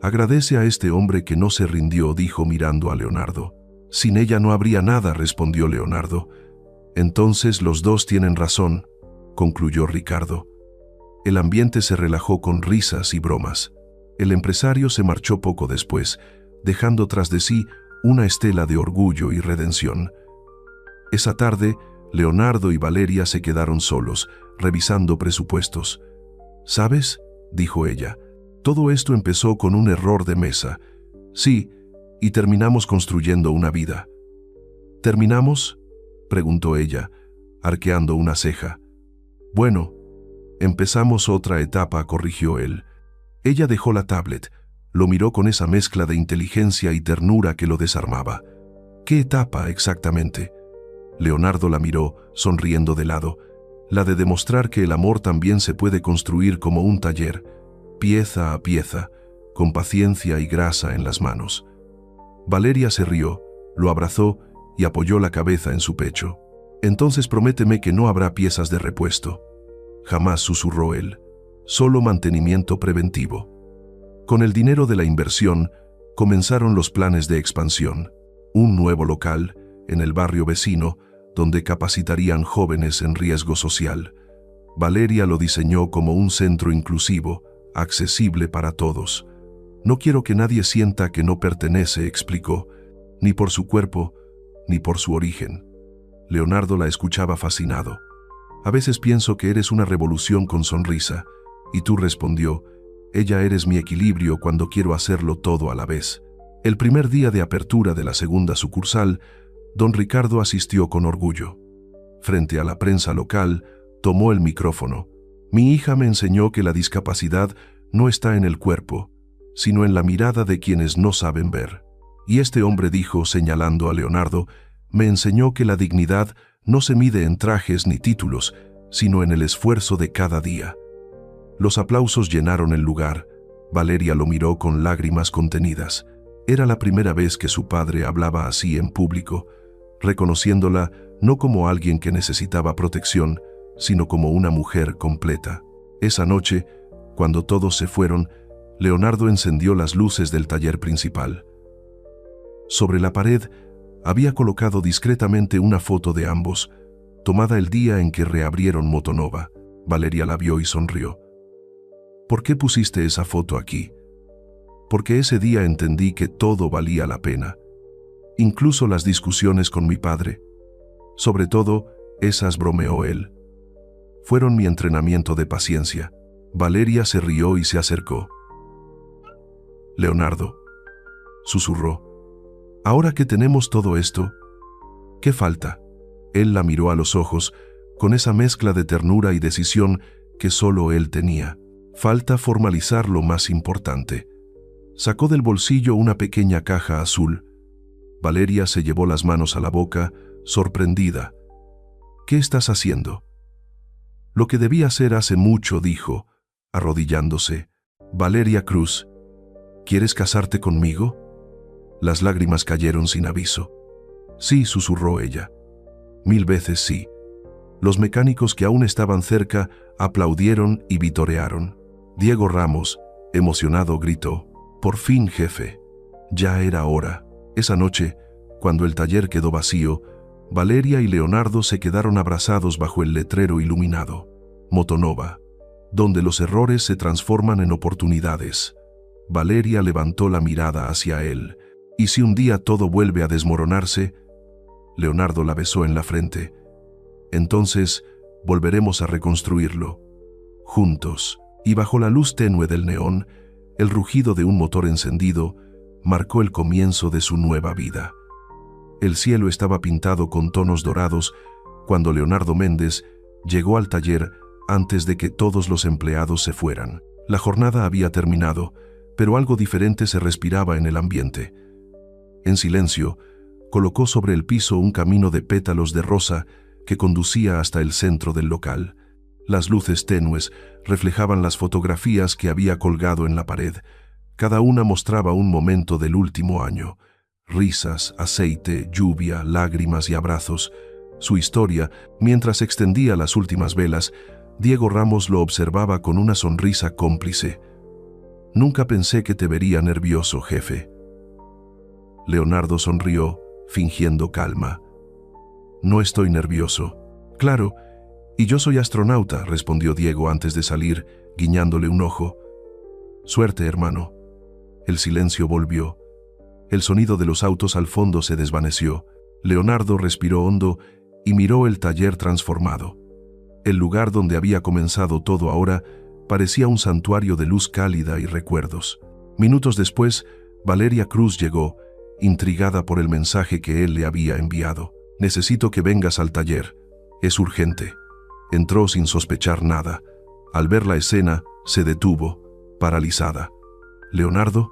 Agradece a este hombre que no se rindió, dijo mirando a Leonardo. Sin ella no habría nada, respondió Leonardo. Entonces los dos tienen razón, concluyó Ricardo. El ambiente se relajó con risas y bromas. El empresario se marchó poco después, dejando tras de sí una estela de orgullo y redención. Esa tarde, Leonardo y Valeria se quedaron solos, revisando presupuestos. ¿Sabes?, dijo ella, todo esto empezó con un error de mesa. Sí, y terminamos construyendo una vida. ¿Terminamos?, preguntó ella, arqueando una ceja. Bueno, empezamos otra etapa, corrigió él. Ella dejó la tablet, lo miró con esa mezcla de inteligencia y ternura que lo desarmaba. ¿Qué etapa exactamente? Leonardo la miró, sonriendo de lado. La de demostrar que el amor también se puede construir como un taller, pieza a pieza, con paciencia y grasa en las manos. Valeria se rió, lo abrazó y apoyó la cabeza en su pecho. Entonces prométeme que no habrá piezas de repuesto. Jamás, susurró él. Solo mantenimiento preventivo. Con el dinero de la inversión, comenzaron los planes de expansión. Un nuevo local, en el barrio vecino, donde capacitarían jóvenes en riesgo social. Valeria lo diseñó como un centro inclusivo, accesible para todos. No quiero que nadie sienta que no pertenece, explicó, ni por su cuerpo, ni por su origen. Leonardo la escuchaba fascinado. A veces pienso que eres una revolución con sonrisa, y tú respondió, ella eres mi equilibrio cuando quiero hacerlo todo a la vez. El primer día de apertura de la segunda sucursal, don Ricardo asistió con orgullo. Frente a la prensa local, tomó el micrófono. Mi hija me enseñó que la discapacidad no está en el cuerpo, sino en la mirada de quienes no saben ver. Y este hombre dijo, señalando a Leonardo, me enseñó que la dignidad no se mide en trajes ni títulos, sino en el esfuerzo de cada día. Los aplausos llenaron el lugar. Valeria lo miró con lágrimas contenidas. Era la primera vez que su padre hablaba así en público, reconociéndola no como alguien que necesitaba protección, sino como una mujer completa. Esa noche, cuando todos se fueron, Leonardo encendió las luces del taller principal. Sobre la pared había colocado discretamente una foto de ambos, tomada el día en que reabrieron Motonova. Valeria la vio y sonrió. ¿Por qué pusiste esa foto aquí? Porque ese día entendí que todo valía la pena, incluso las discusiones con mi padre. Sobre todo, esas, bromeó él. Fueron mi entrenamiento de paciencia. Valeria se rió y se acercó. Leonardo, susurró, ahora que tenemos todo esto, ¿qué falta? Él la miró a los ojos, con esa mezcla de ternura y decisión que solo él tenía. Falta formalizar lo más importante. Sacó del bolsillo una pequeña caja azul. Valeria se llevó las manos a la boca, sorprendida. ¿Qué estás haciendo? Lo que debí hacer hace mucho, dijo, arrodillándose. Valeria Cruz, ¿quieres casarte conmigo? Las lágrimas cayeron sin aviso. Sí, susurró ella. 1000 veces sí. Los mecánicos que aún estaban cerca aplaudieron y vitorearon. Diego Ramos, emocionado, gritó, por fin, jefe. Ya era hora. Esa noche, cuando el taller quedó vacío, Valeria y Leonardo se quedaron abrazados bajo el letrero iluminado. Motonova, donde los errores se transforman en oportunidades. Valeria levantó la mirada hacia él. ¿Y si un día todo vuelve a desmoronarse? Leonardo la besó en la frente. Entonces, volveremos a reconstruirlo. Juntos, y bajo la luz tenue del neón, el rugido de un motor encendido marcó el comienzo de su nueva vida. El cielo estaba pintado con tonos dorados cuando Leonardo Méndez llegó al taller antes de que todos los empleados se fueran. La jornada había terminado, pero algo diferente se respiraba en el ambiente. En silencio, colocó sobre el piso un camino de pétalos de rosa que conducía hasta el centro del local. Las luces tenues reflejaban las fotografías que había colgado en la pared. Cada una mostraba un momento del último año. Risas, aceite, lluvia, lágrimas y abrazos. Su historia, mientras extendía las últimas velas, Diego Ramos lo observaba con una sonrisa cómplice. Nunca pensé que te vería nervioso, jefe. Leonardo sonrió, fingiendo calma. No estoy nervioso. Claro, y yo soy astronauta, respondió Diego antes de salir, guiñándole un ojo. Suerte, hermano. El silencio volvió. El sonido de los autos al fondo se desvaneció. Leonardo respiró hondo y miró el taller transformado. El lugar donde había comenzado todo ahora parecía un santuario de luz cálida y recuerdos. Minutos después, Valeria Cruz llegó, intrigada por el mensaje que él le había enviado. Necesito que vengas al taller. Es urgente. Entró sin sospechar nada. Al ver la escena, se detuvo, paralizada. ¿Leonardo?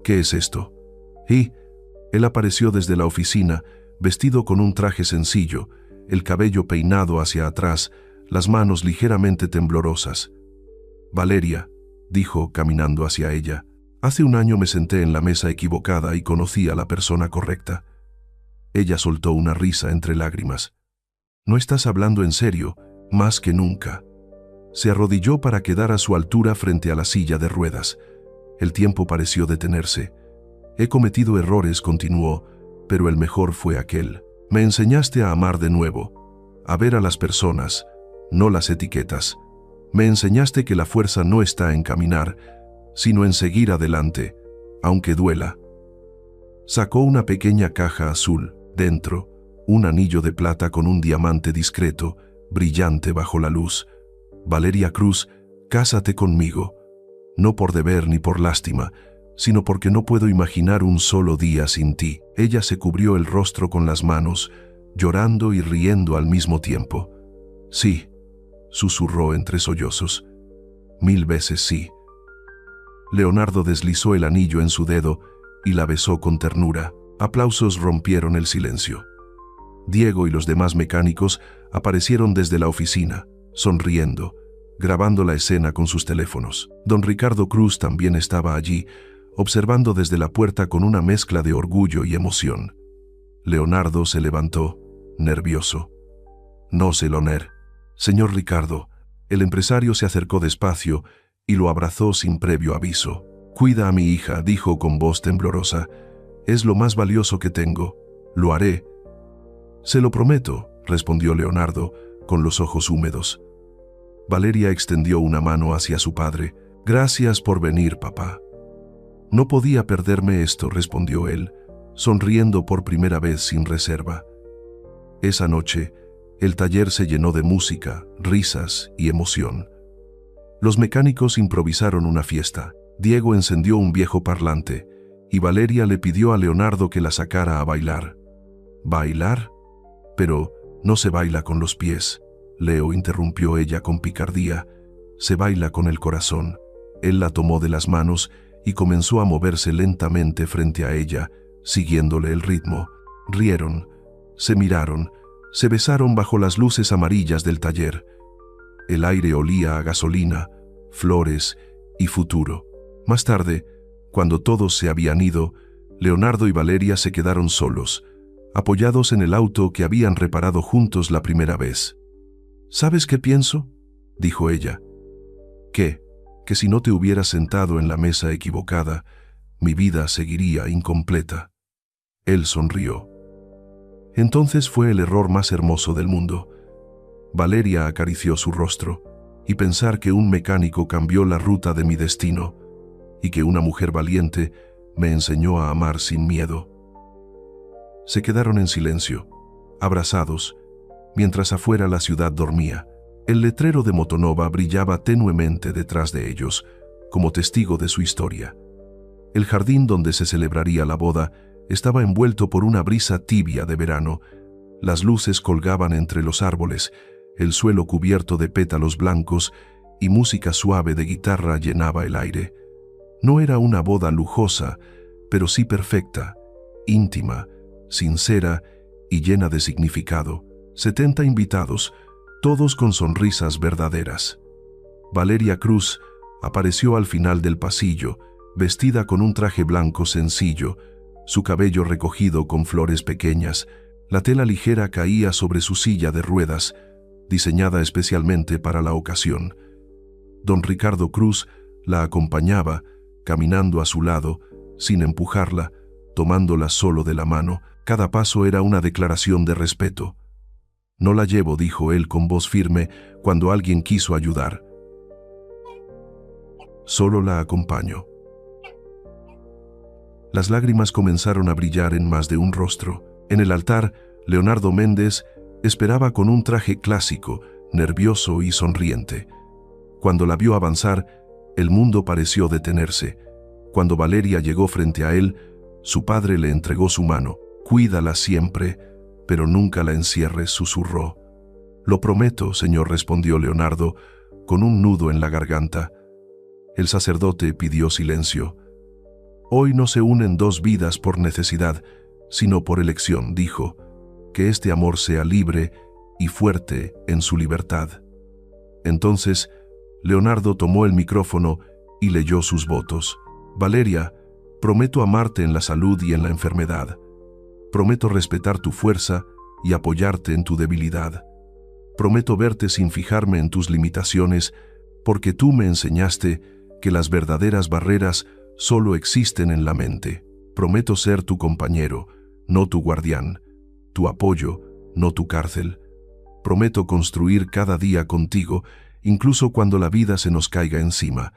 ¿Qué es esto? Y él apareció desde la oficina, vestido con un traje sencillo, el cabello peinado hacia atrás, las manos ligeramente temblorosas. Valeria, dijo caminando hacia ella, hace un año me senté en la mesa equivocada y conocí a la persona correcta. Ella soltó una risa entre lágrimas. No estás hablando en serio, más que nunca. Se arrodilló para quedar a su altura frente a la silla de ruedas. El tiempo pareció detenerse. He cometido errores, continuó, pero el mejor fue aquel. Me enseñaste a amar de nuevo, a ver a las personas, no las etiquetas. Me enseñaste que la fuerza no está en caminar, sino en seguir adelante, aunque duela. Sacó una pequeña caja azul, dentro, un anillo de plata con un diamante discreto, brillante bajo la luz. Valeria Cruz, cásate conmigo, no por deber ni por lástima, sino porque no puedo imaginar un solo día sin ti. Ella se cubrió el rostro con las manos, llorando y riendo al mismo tiempo. Sí, susurró entre sollozos. 1000 veces sí. Leonardo deslizó el anillo en su dedo y la besó con ternura. Aplausos rompieron el silencio. Diego y los demás mecánicos aparecieron desde la oficina, sonriendo, grabando la escena con sus teléfonos. Don Ricardo Cruz también estaba allí, observando desde la puerta con una mezcla de orgullo y emoción. Leonardo se levantó, nervioso. No, Seloner. Señor Ricardo, el empresario se acercó despacio y lo abrazó sin previo aviso. Cuida a mi hija, dijo con voz temblorosa. Es lo más valioso que tengo. Lo haré. Se lo prometo, respondió Leonardo, con los ojos húmedos. Valeria extendió una mano hacia su padre. Gracias por venir, papá. No podía perderme esto, respondió él, sonriendo por primera vez sin reserva. Esa noche, el taller se llenó de música, risas y emoción. Los mecánicos improvisaron una fiesta. Diego encendió un viejo parlante y Valeria le pidió a Leonardo que la sacara a bailar. ¿Bailar? Pero no se baila con los pies, Leo, interrumpió ella con picardía. Se baila con el corazón. Él la tomó de las manos y comenzó a moverse lentamente frente a ella, siguiéndole el ritmo. Rieron, se miraron, se besaron bajo las luces amarillas del taller. El aire olía a gasolina, flores y futuro. Más tarde, cuando todos se habían ido, Leonardo y Valeria se quedaron solos, apoyados en el auto que habían reparado juntos la primera vez. ¿Sabes qué pienso?, dijo ella. ¿Qué? Que si no te hubieras sentado en la mesa equivocada, mi vida seguiría incompleta. Él sonrió. Entonces fue el error más hermoso del mundo. Valeria acarició su rostro, y pensar que un mecánico cambió la ruta de mi destino, y que una mujer valiente me enseñó a amar sin miedo. Se quedaron en silencio, abrazados, mientras afuera la ciudad dormía. El letrero de Motonova brillaba tenuemente detrás de ellos, como testigo de su historia. El jardín donde se celebraría la boda estaba envuelto por una brisa tibia de verano. Las luces colgaban entre los árboles, el suelo cubierto de pétalos blancos y música suave de guitarra llenaba el aire. No era una boda lujosa, pero sí perfecta, íntima, sincera y llena de significado. 70 invitados, todos con sonrisas verdaderas. Valeria Cruz apareció al final del pasillo, vestida con un traje blanco sencillo, su cabello recogido con flores pequeñas. La tela ligera caía sobre su silla de ruedas, diseñada especialmente para la ocasión. Don Ricardo Cruz la acompañaba, caminando a su lado, sin empujarla, tomándola solo de la mano. Cada paso era una declaración de respeto. No la llevo, dijo él con voz firme cuando alguien quiso ayudar. Solo la acompaño. Las lágrimas comenzaron a brillar en más de un rostro. En el altar, Leonardo Méndez esperaba con un traje clásico, nervioso y sonriente. Cuando la vio avanzar, el mundo pareció detenerse. Cuando Valeria llegó frente a él, su padre le entregó su mano. Cuídala siempre, pero nunca la encierres, susurró. Lo prometo, señor, respondió Leonardo, con un nudo en la garganta. El sacerdote pidió silencio. Hoy no se unen dos vidas por necesidad, sino por elección, dijo. Que este amor sea libre y fuerte en su libertad. Entonces, Leonardo tomó el micrófono y leyó sus votos. Valeria, prometo amarte en la salud y en la enfermedad. Prometo respetar tu fuerza y apoyarte en tu debilidad. Prometo verte sin fijarme en tus limitaciones, porque tú me enseñaste que las verdaderas barreras solo existen en la mente. Prometo ser tu compañero, no tu guardián. tu apoyo, no tu cárcel. Prometo construir cada día contigo, incluso cuando la vida se nos caiga encima,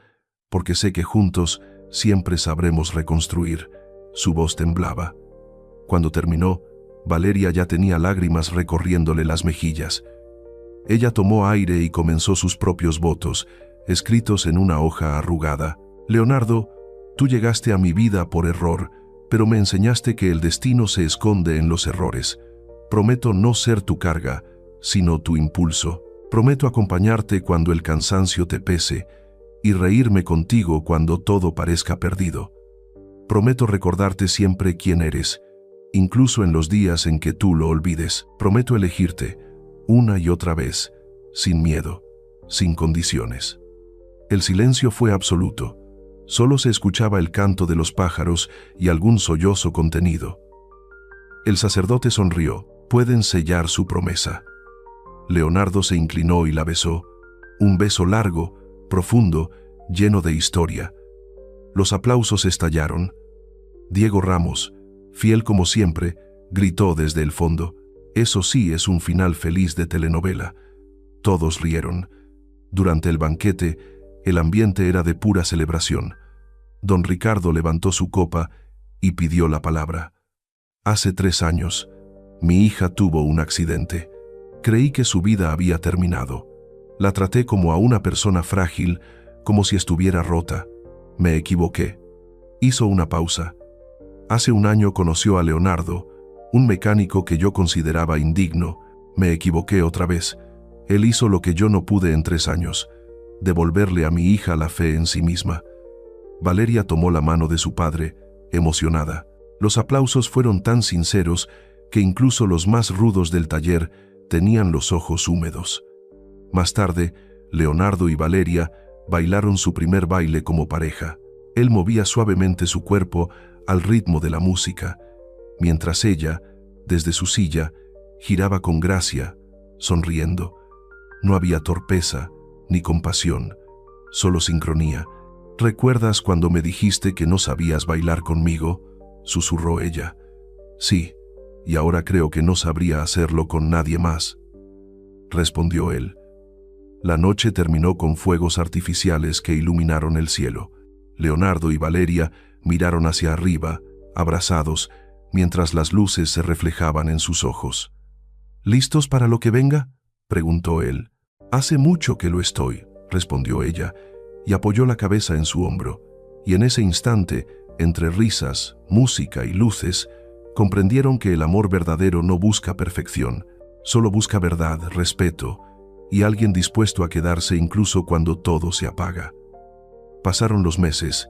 porque sé que juntos siempre sabremos reconstruir. Su voz temblaba. Cuando terminó, Valeria ya tenía lágrimas recorriéndole las mejillas. Ella tomó aire y comenzó sus propios votos, escritos en una hoja arrugada. Leonardo, tú llegaste a mi vida por error, pero me enseñaste que el destino se esconde en los errores. Prometo no ser tu carga, sino tu impulso. Prometo acompañarte cuando el cansancio te pese y reírme contigo cuando todo parezca perdido. Prometo recordarte siempre quién eres, incluso en los días en que tú lo olvides. Prometo elegirte, una y otra vez, sin miedo, sin condiciones. El silencio fue absoluto. Solo se escuchaba el canto de los pájaros y algún sollozo contenido. El sacerdote sonrió. Pueden sellar su promesa. Leonardo se inclinó y la besó. Un beso largo, profundo, lleno de historia. Los aplausos estallaron. Diego Ramos, fiel como siempre, gritó desde el fondo: eso sí es un final feliz de telenovela. Todos rieron. Durante el banquete, el ambiente era de pura celebración. Don Ricardo levantó su copa y pidió la palabra. Hace 3 años, mi hija tuvo un accidente. Creí que su vida había terminado. La traté como a una persona frágil, como si estuviera rota. Me equivoqué. Hizo una pausa. Hace 1 año conoció a Leonardo, un mecánico que yo consideraba indigno. Me equivoqué otra vez. Él hizo lo que yo no pude en 3 años, devolverle a mi hija la fe en sí misma. Valeria tomó la mano de su padre, emocionada. Los aplausos fueron tan sinceros que incluso los más rudos del taller tenían los ojos húmedos. Más tarde, Leonardo y Valeria bailaron su primer baile como pareja. Él movía suavemente su cuerpo al ritmo de la música, mientras ella, desde su silla, giraba con gracia, sonriendo. No había torpeza ni compasión, solo sincronía. ¿Recuerdas cuando me dijiste que no sabías bailar conmigo?, susurró ella. Sí, y ahora creo que no sabría hacerlo con nadie más, respondió él. La noche terminó con fuegos artificiales que iluminaron el cielo. Leonardo y Valeria miraron hacia arriba, abrazados, mientras las luces se reflejaban en sus ojos. ¿Listos para lo que venga?, preguntó él. Hace mucho que lo estoy, respondió ella, y apoyó la cabeza en su hombro. Y en ese instante, entre risas, música y luces, comprendieron que el amor verdadero no busca perfección, solo busca verdad, respeto y alguien dispuesto a quedarse incluso cuando todo se apaga. Pasaron los meses,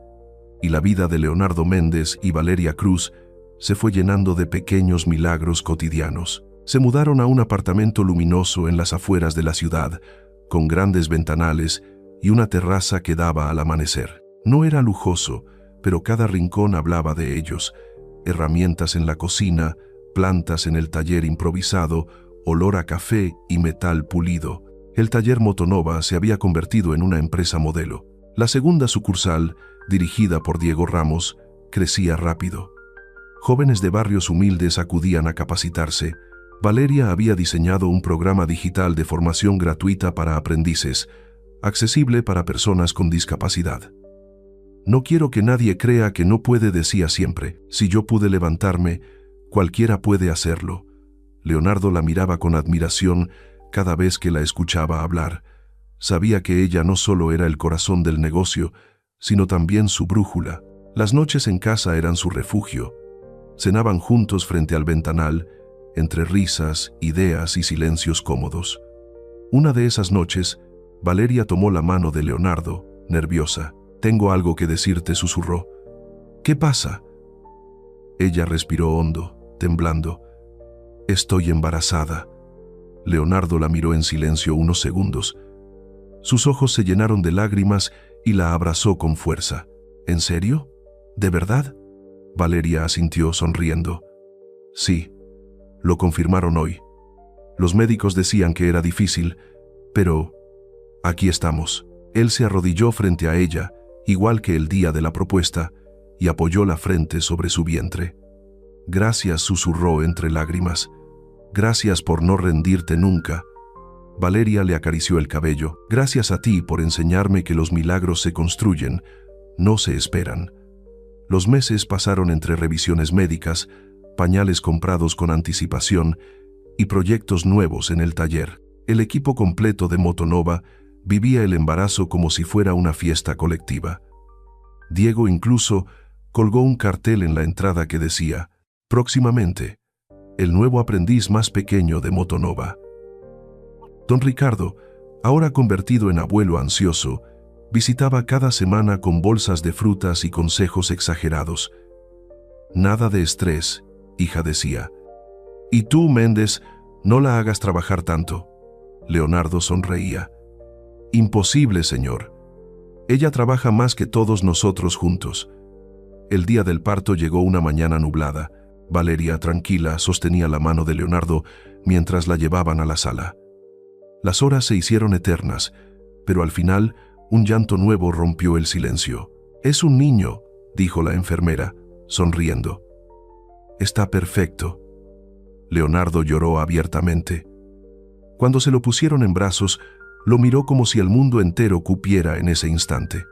y la vida de Leonardo Méndez y Valeria Cruz se fue llenando de pequeños milagros cotidianos. Se mudaron a un apartamento luminoso en las afueras de la ciudad, con grandes ventanales y una terraza que daba al amanecer. No era lujoso, pero cada rincón hablaba de ellos: herramientas en la cocina, plantas en el taller improvisado, olor a café y metal pulido. El taller Motonova se había convertido en una empresa modelo. La segunda sucursal, dirigida por Diego Ramos, crecía rápido. Jóvenes de barrios humildes acudían a capacitarse. Valeria había diseñado un programa digital de formación gratuita para aprendices, accesible para personas con discapacidad. No quiero que nadie crea que no puede, decía siempre. Si yo pude levantarme, cualquiera puede hacerlo. Leonardo la miraba con admiración cada vez que la escuchaba hablar. Sabía que ella no solo era el corazón del negocio, sino también su brújula. Las noches en casa eran su refugio. Cenaban juntos frente al ventanal, entre risas, ideas y silencios cómodos. Una de esas noches, Valeria tomó la mano de Leonardo, nerviosa. «Tengo algo que decirte», susurró. «¿Qué pasa?». Ella respiró hondo, temblando. «Estoy embarazada». Leonardo la miró en silencio unos segundos. Sus ojos se llenaron de lágrimas y la abrazó con fuerza. «¿En serio? ¿De verdad?». Valeria asintió sonriendo. «Sí, lo confirmaron hoy. Los médicos decían que era difícil, pero aquí estamos». Él se arrodilló frente a ella, igual que el día de la propuesta, y apoyó la frente sobre su vientre. «Gracias», susurró entre lágrimas. Gracias por no rendirte nunca. Valeria le acarició el cabello. Gracias a ti por enseñarme que los milagros se construyen, no se esperan. Los meses pasaron entre revisiones médicas, pañales comprados con anticipación y proyectos nuevos en el taller. El equipo completo de Motonova vivía el embarazo como si fuera una fiesta colectiva. Diego incluso colgó un cartel en la entrada que decía: próximamente, el nuevo aprendiz más pequeño de Motonova. Don Ricardo, ahora convertido en abuelo ansioso, visitaba cada semana con bolsas de frutas y consejos exagerados. Nada de estrés, hija, decía. Y tú, Méndez, no la hagas trabajar tanto. Leonardo sonreía. Imposible, señor. Ella trabaja más que todos nosotros juntos. El día del parto llegó una mañana nublada. Valeria, tranquila, sostenía la mano de Leonardo mientras la llevaban a la sala. Las horas se hicieron eternas, pero al final un llanto nuevo rompió el silencio. «Es un niño», dijo la enfermera, sonriendo. «Está perfecto». Leonardo lloró abiertamente. Cuando se lo pusieron en brazos, lo miró como si el mundo entero cupiera en ese instante.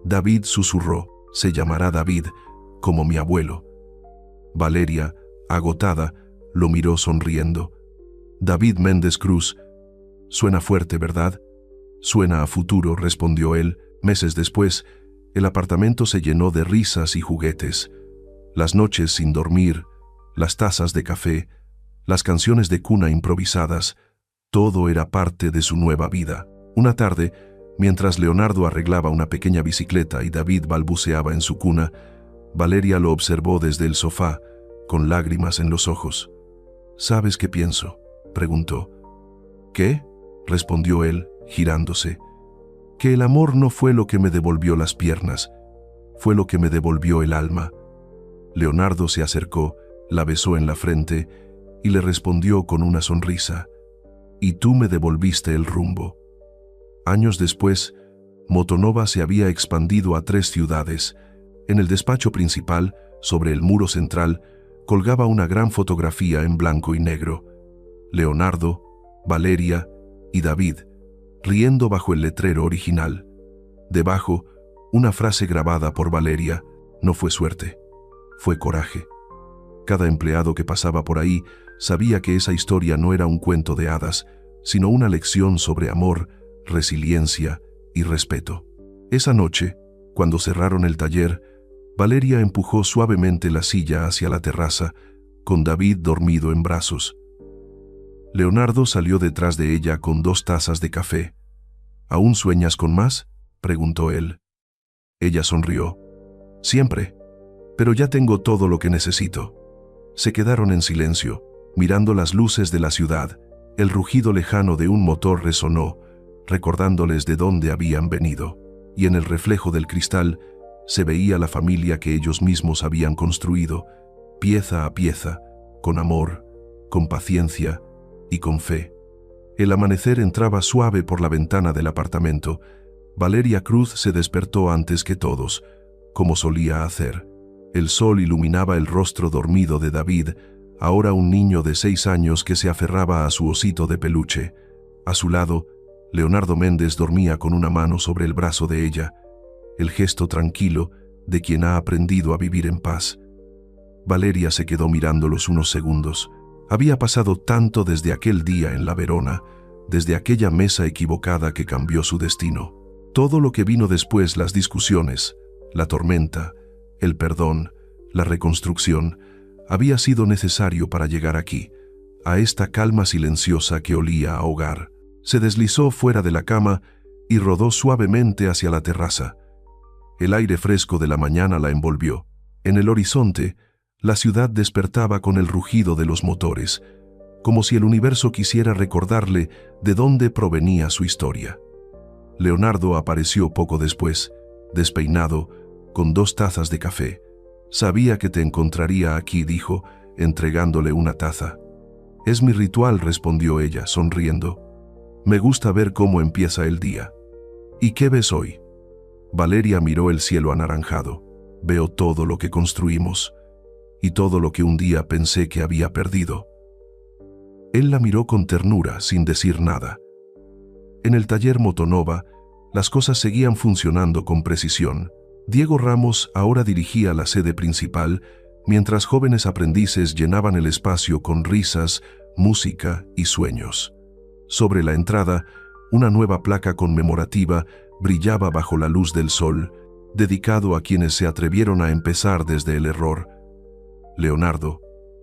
David susurró: «Se llamará David, como mi abuelo». Valeria, agotada, lo miró sonriendo. «David Méndez Cruz. Suena fuerte, ¿verdad?» «Suena a futuro», respondió él. Meses después, el apartamento se llenó de risas y juguetes. Las noches sin dormir, las tazas de café, las canciones de cuna improvisadas, todo era parte de su nueva vida. Una tarde, mientras Leonardo arreglaba una pequeña bicicleta y David balbuceaba en su cuna, Valeria lo observó desde el sofá, con lágrimas en los ojos. «¿Sabes qué pienso?», preguntó. «¿Qué?», respondió él, girándose. «Que el amor no fue lo que me devolvió las piernas, fue lo que me devolvió el alma». Leonardo se acercó, la besó en la frente y le respondió con una sonrisa: «Y tú me devolviste el rumbo». Años después, Motonova se había expandido a 3 ciudades. En el despacho principal, sobre el muro central, colgaba una gran fotografía en blanco y negro. Leonardo, Valeria y David, riendo bajo el letrero original. Debajo, una frase grabada por Valeria: «No fue suerte, fue coraje». Cada empleado que pasaba por ahí sabía que esa historia no era un cuento de hadas, sino una lección sobre amor, resiliencia y respeto. Esa noche, cuando cerraron el taller, Valeria empujó suavemente la silla hacia la terraza, con David dormido en brazos. Leonardo salió detrás de ella con 2 tazas de café. «¿Aún sueñas con más?», preguntó él. Ella sonrió. «Siempre, pero ya tengo todo lo que necesito». Se quedaron en silencio, mirando las luces de la ciudad. El rugido lejano de un motor resonó, recordándoles de dónde habían venido, y en el reflejo del cristal se veía la familia que ellos mismos habían construido, pieza a pieza, con amor, con paciencia y con fe. El amanecer entraba suave por la ventana del apartamento. Valeria Cruz se despertó antes que todos, como solía hacer. El sol iluminaba el rostro dormido de David, ahora un niño de 6 años que se aferraba a su osito de peluche. A su lado, Leonardo Méndez dormía con una mano sobre el brazo de ella, el gesto tranquilo de quien ha aprendido a vivir en paz. Valeria se quedó mirándolos unos segundos. Había pasado tanto desde aquel día en la Verona, desde aquella mesa equivocada que cambió su destino. Todo lo que vino después, las discusiones, la tormenta, el perdón, la reconstrucción, había sido necesario para llegar aquí, a esta calma silenciosa que olía a hogar. Se deslizó fuera de la cama y rodó suavemente hacia la terraza. El aire fresco de la mañana la envolvió. En el horizonte, la ciudad despertaba con el rugido de los motores, como si el universo quisiera recordarle de dónde provenía su historia. Leonardo apareció poco después, despeinado, con 2 tazas de café. «Sabía que te encontraría aquí», dijo, entregándole una taza. «Es mi ritual», respondió ella, sonriendo. «Me gusta ver cómo empieza el día». «¿Y qué ves hoy?». Valeria miró el cielo anaranjado. «Veo todo lo que construimos y todo lo que un día pensé que había perdido». Él la miró con ternura, sin decir nada. En el taller Motonova, las cosas seguían funcionando con precisión. Diego Ramos ahora dirigía la sede principal, mientras jóvenes aprendices llenaban el espacio con risas, música y sueños. Sobre la entrada, una nueva placa conmemorativa brillaba bajo la luz del sol, dedicado a quienes se atrevieron a empezar desde el error. Leonardo,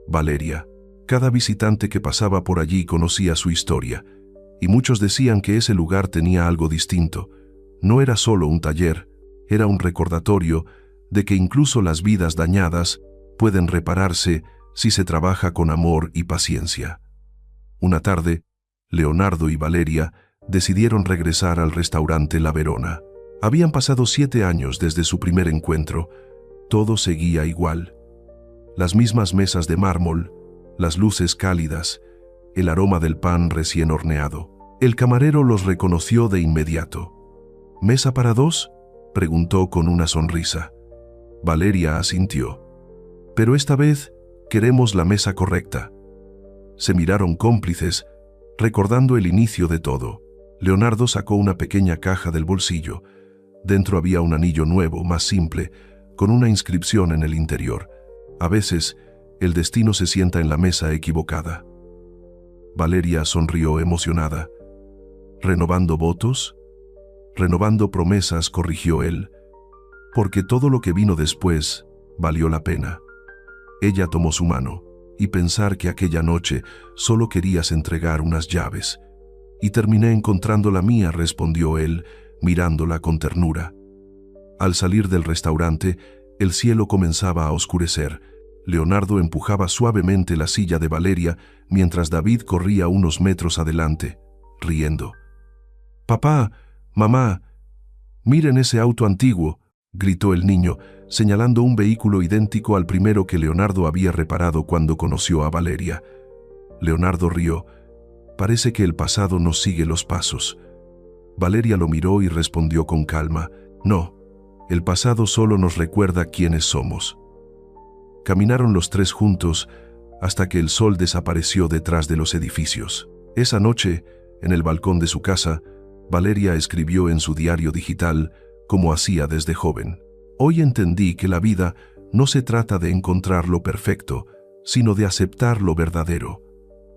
Valeria. Cada visitante que pasaba por allí conocía su historia, y muchos decían que ese lugar tenía algo distinto. No era solo un taller, era un recordatorio de que incluso las vidas dañadas pueden repararse si se trabaja con amor y paciencia. Una tarde, Leonardo y Valeria decidieron regresar al restaurante La Verona. Habían pasado 7 años desde su primer encuentro. Todo seguía igual. Las mismas mesas de mármol, las luces cálidas, el aroma del pan recién horneado. El camarero los reconoció de inmediato. ¿Mesa para 2? Preguntó con una sonrisa. Valeria asintió. Pero esta vez queremos la mesa correcta. Se miraron cómplices, recordando el inicio de todo. Leonardo sacó una pequeña caja del bolsillo. Dentro había un anillo nuevo, más simple, con una inscripción en el interior. A veces, el destino se sienta en la mesa equivocada. Valeria sonrió emocionada. ¿Renovando votos? Renovando promesas, corrigió él. Porque todo lo que vino después valió la pena. Ella tomó su mano, y pensar que aquella noche solo querías entregar unas llaves. Y terminé encontrando la mía, respondió él, mirándola con ternura. Al salir del restaurante, el cielo comenzaba a oscurecer. Leonardo empujaba suavemente la silla de Valeria mientras David corría unos metros adelante, riendo. «Papá, mamá, miren ese auto antiguo», gritó el niño, señalando un vehículo idéntico al primero que Leonardo había reparado cuando conoció a Valeria. Leonardo rió. «Parece que el pasado nos sigue los pasos». Valeria lo miró y respondió con calma. «No, el pasado solo nos recuerda quiénes somos». Caminaron los tres juntos hasta que el sol desapareció detrás de los edificios. Esa noche, en el balcón de su casa, Valeria escribió en su diario digital, como hacía desde joven. «Hoy entendí que la vida no se trata de encontrar lo perfecto, sino de aceptar lo verdadero.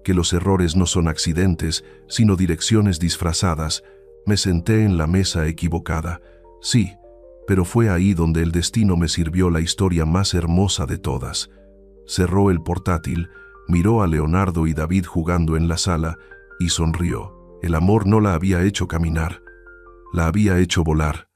Que los errores no son accidentes, sino direcciones disfrazadas. Me senté en la mesa equivocada. Sí, pero fue ahí donde el destino me sirvió la historia más hermosa de todas». Cerró el portátil, miró a Leonardo y David jugando en la sala y sonrió. El amor no la había hecho caminar, la había hecho volar.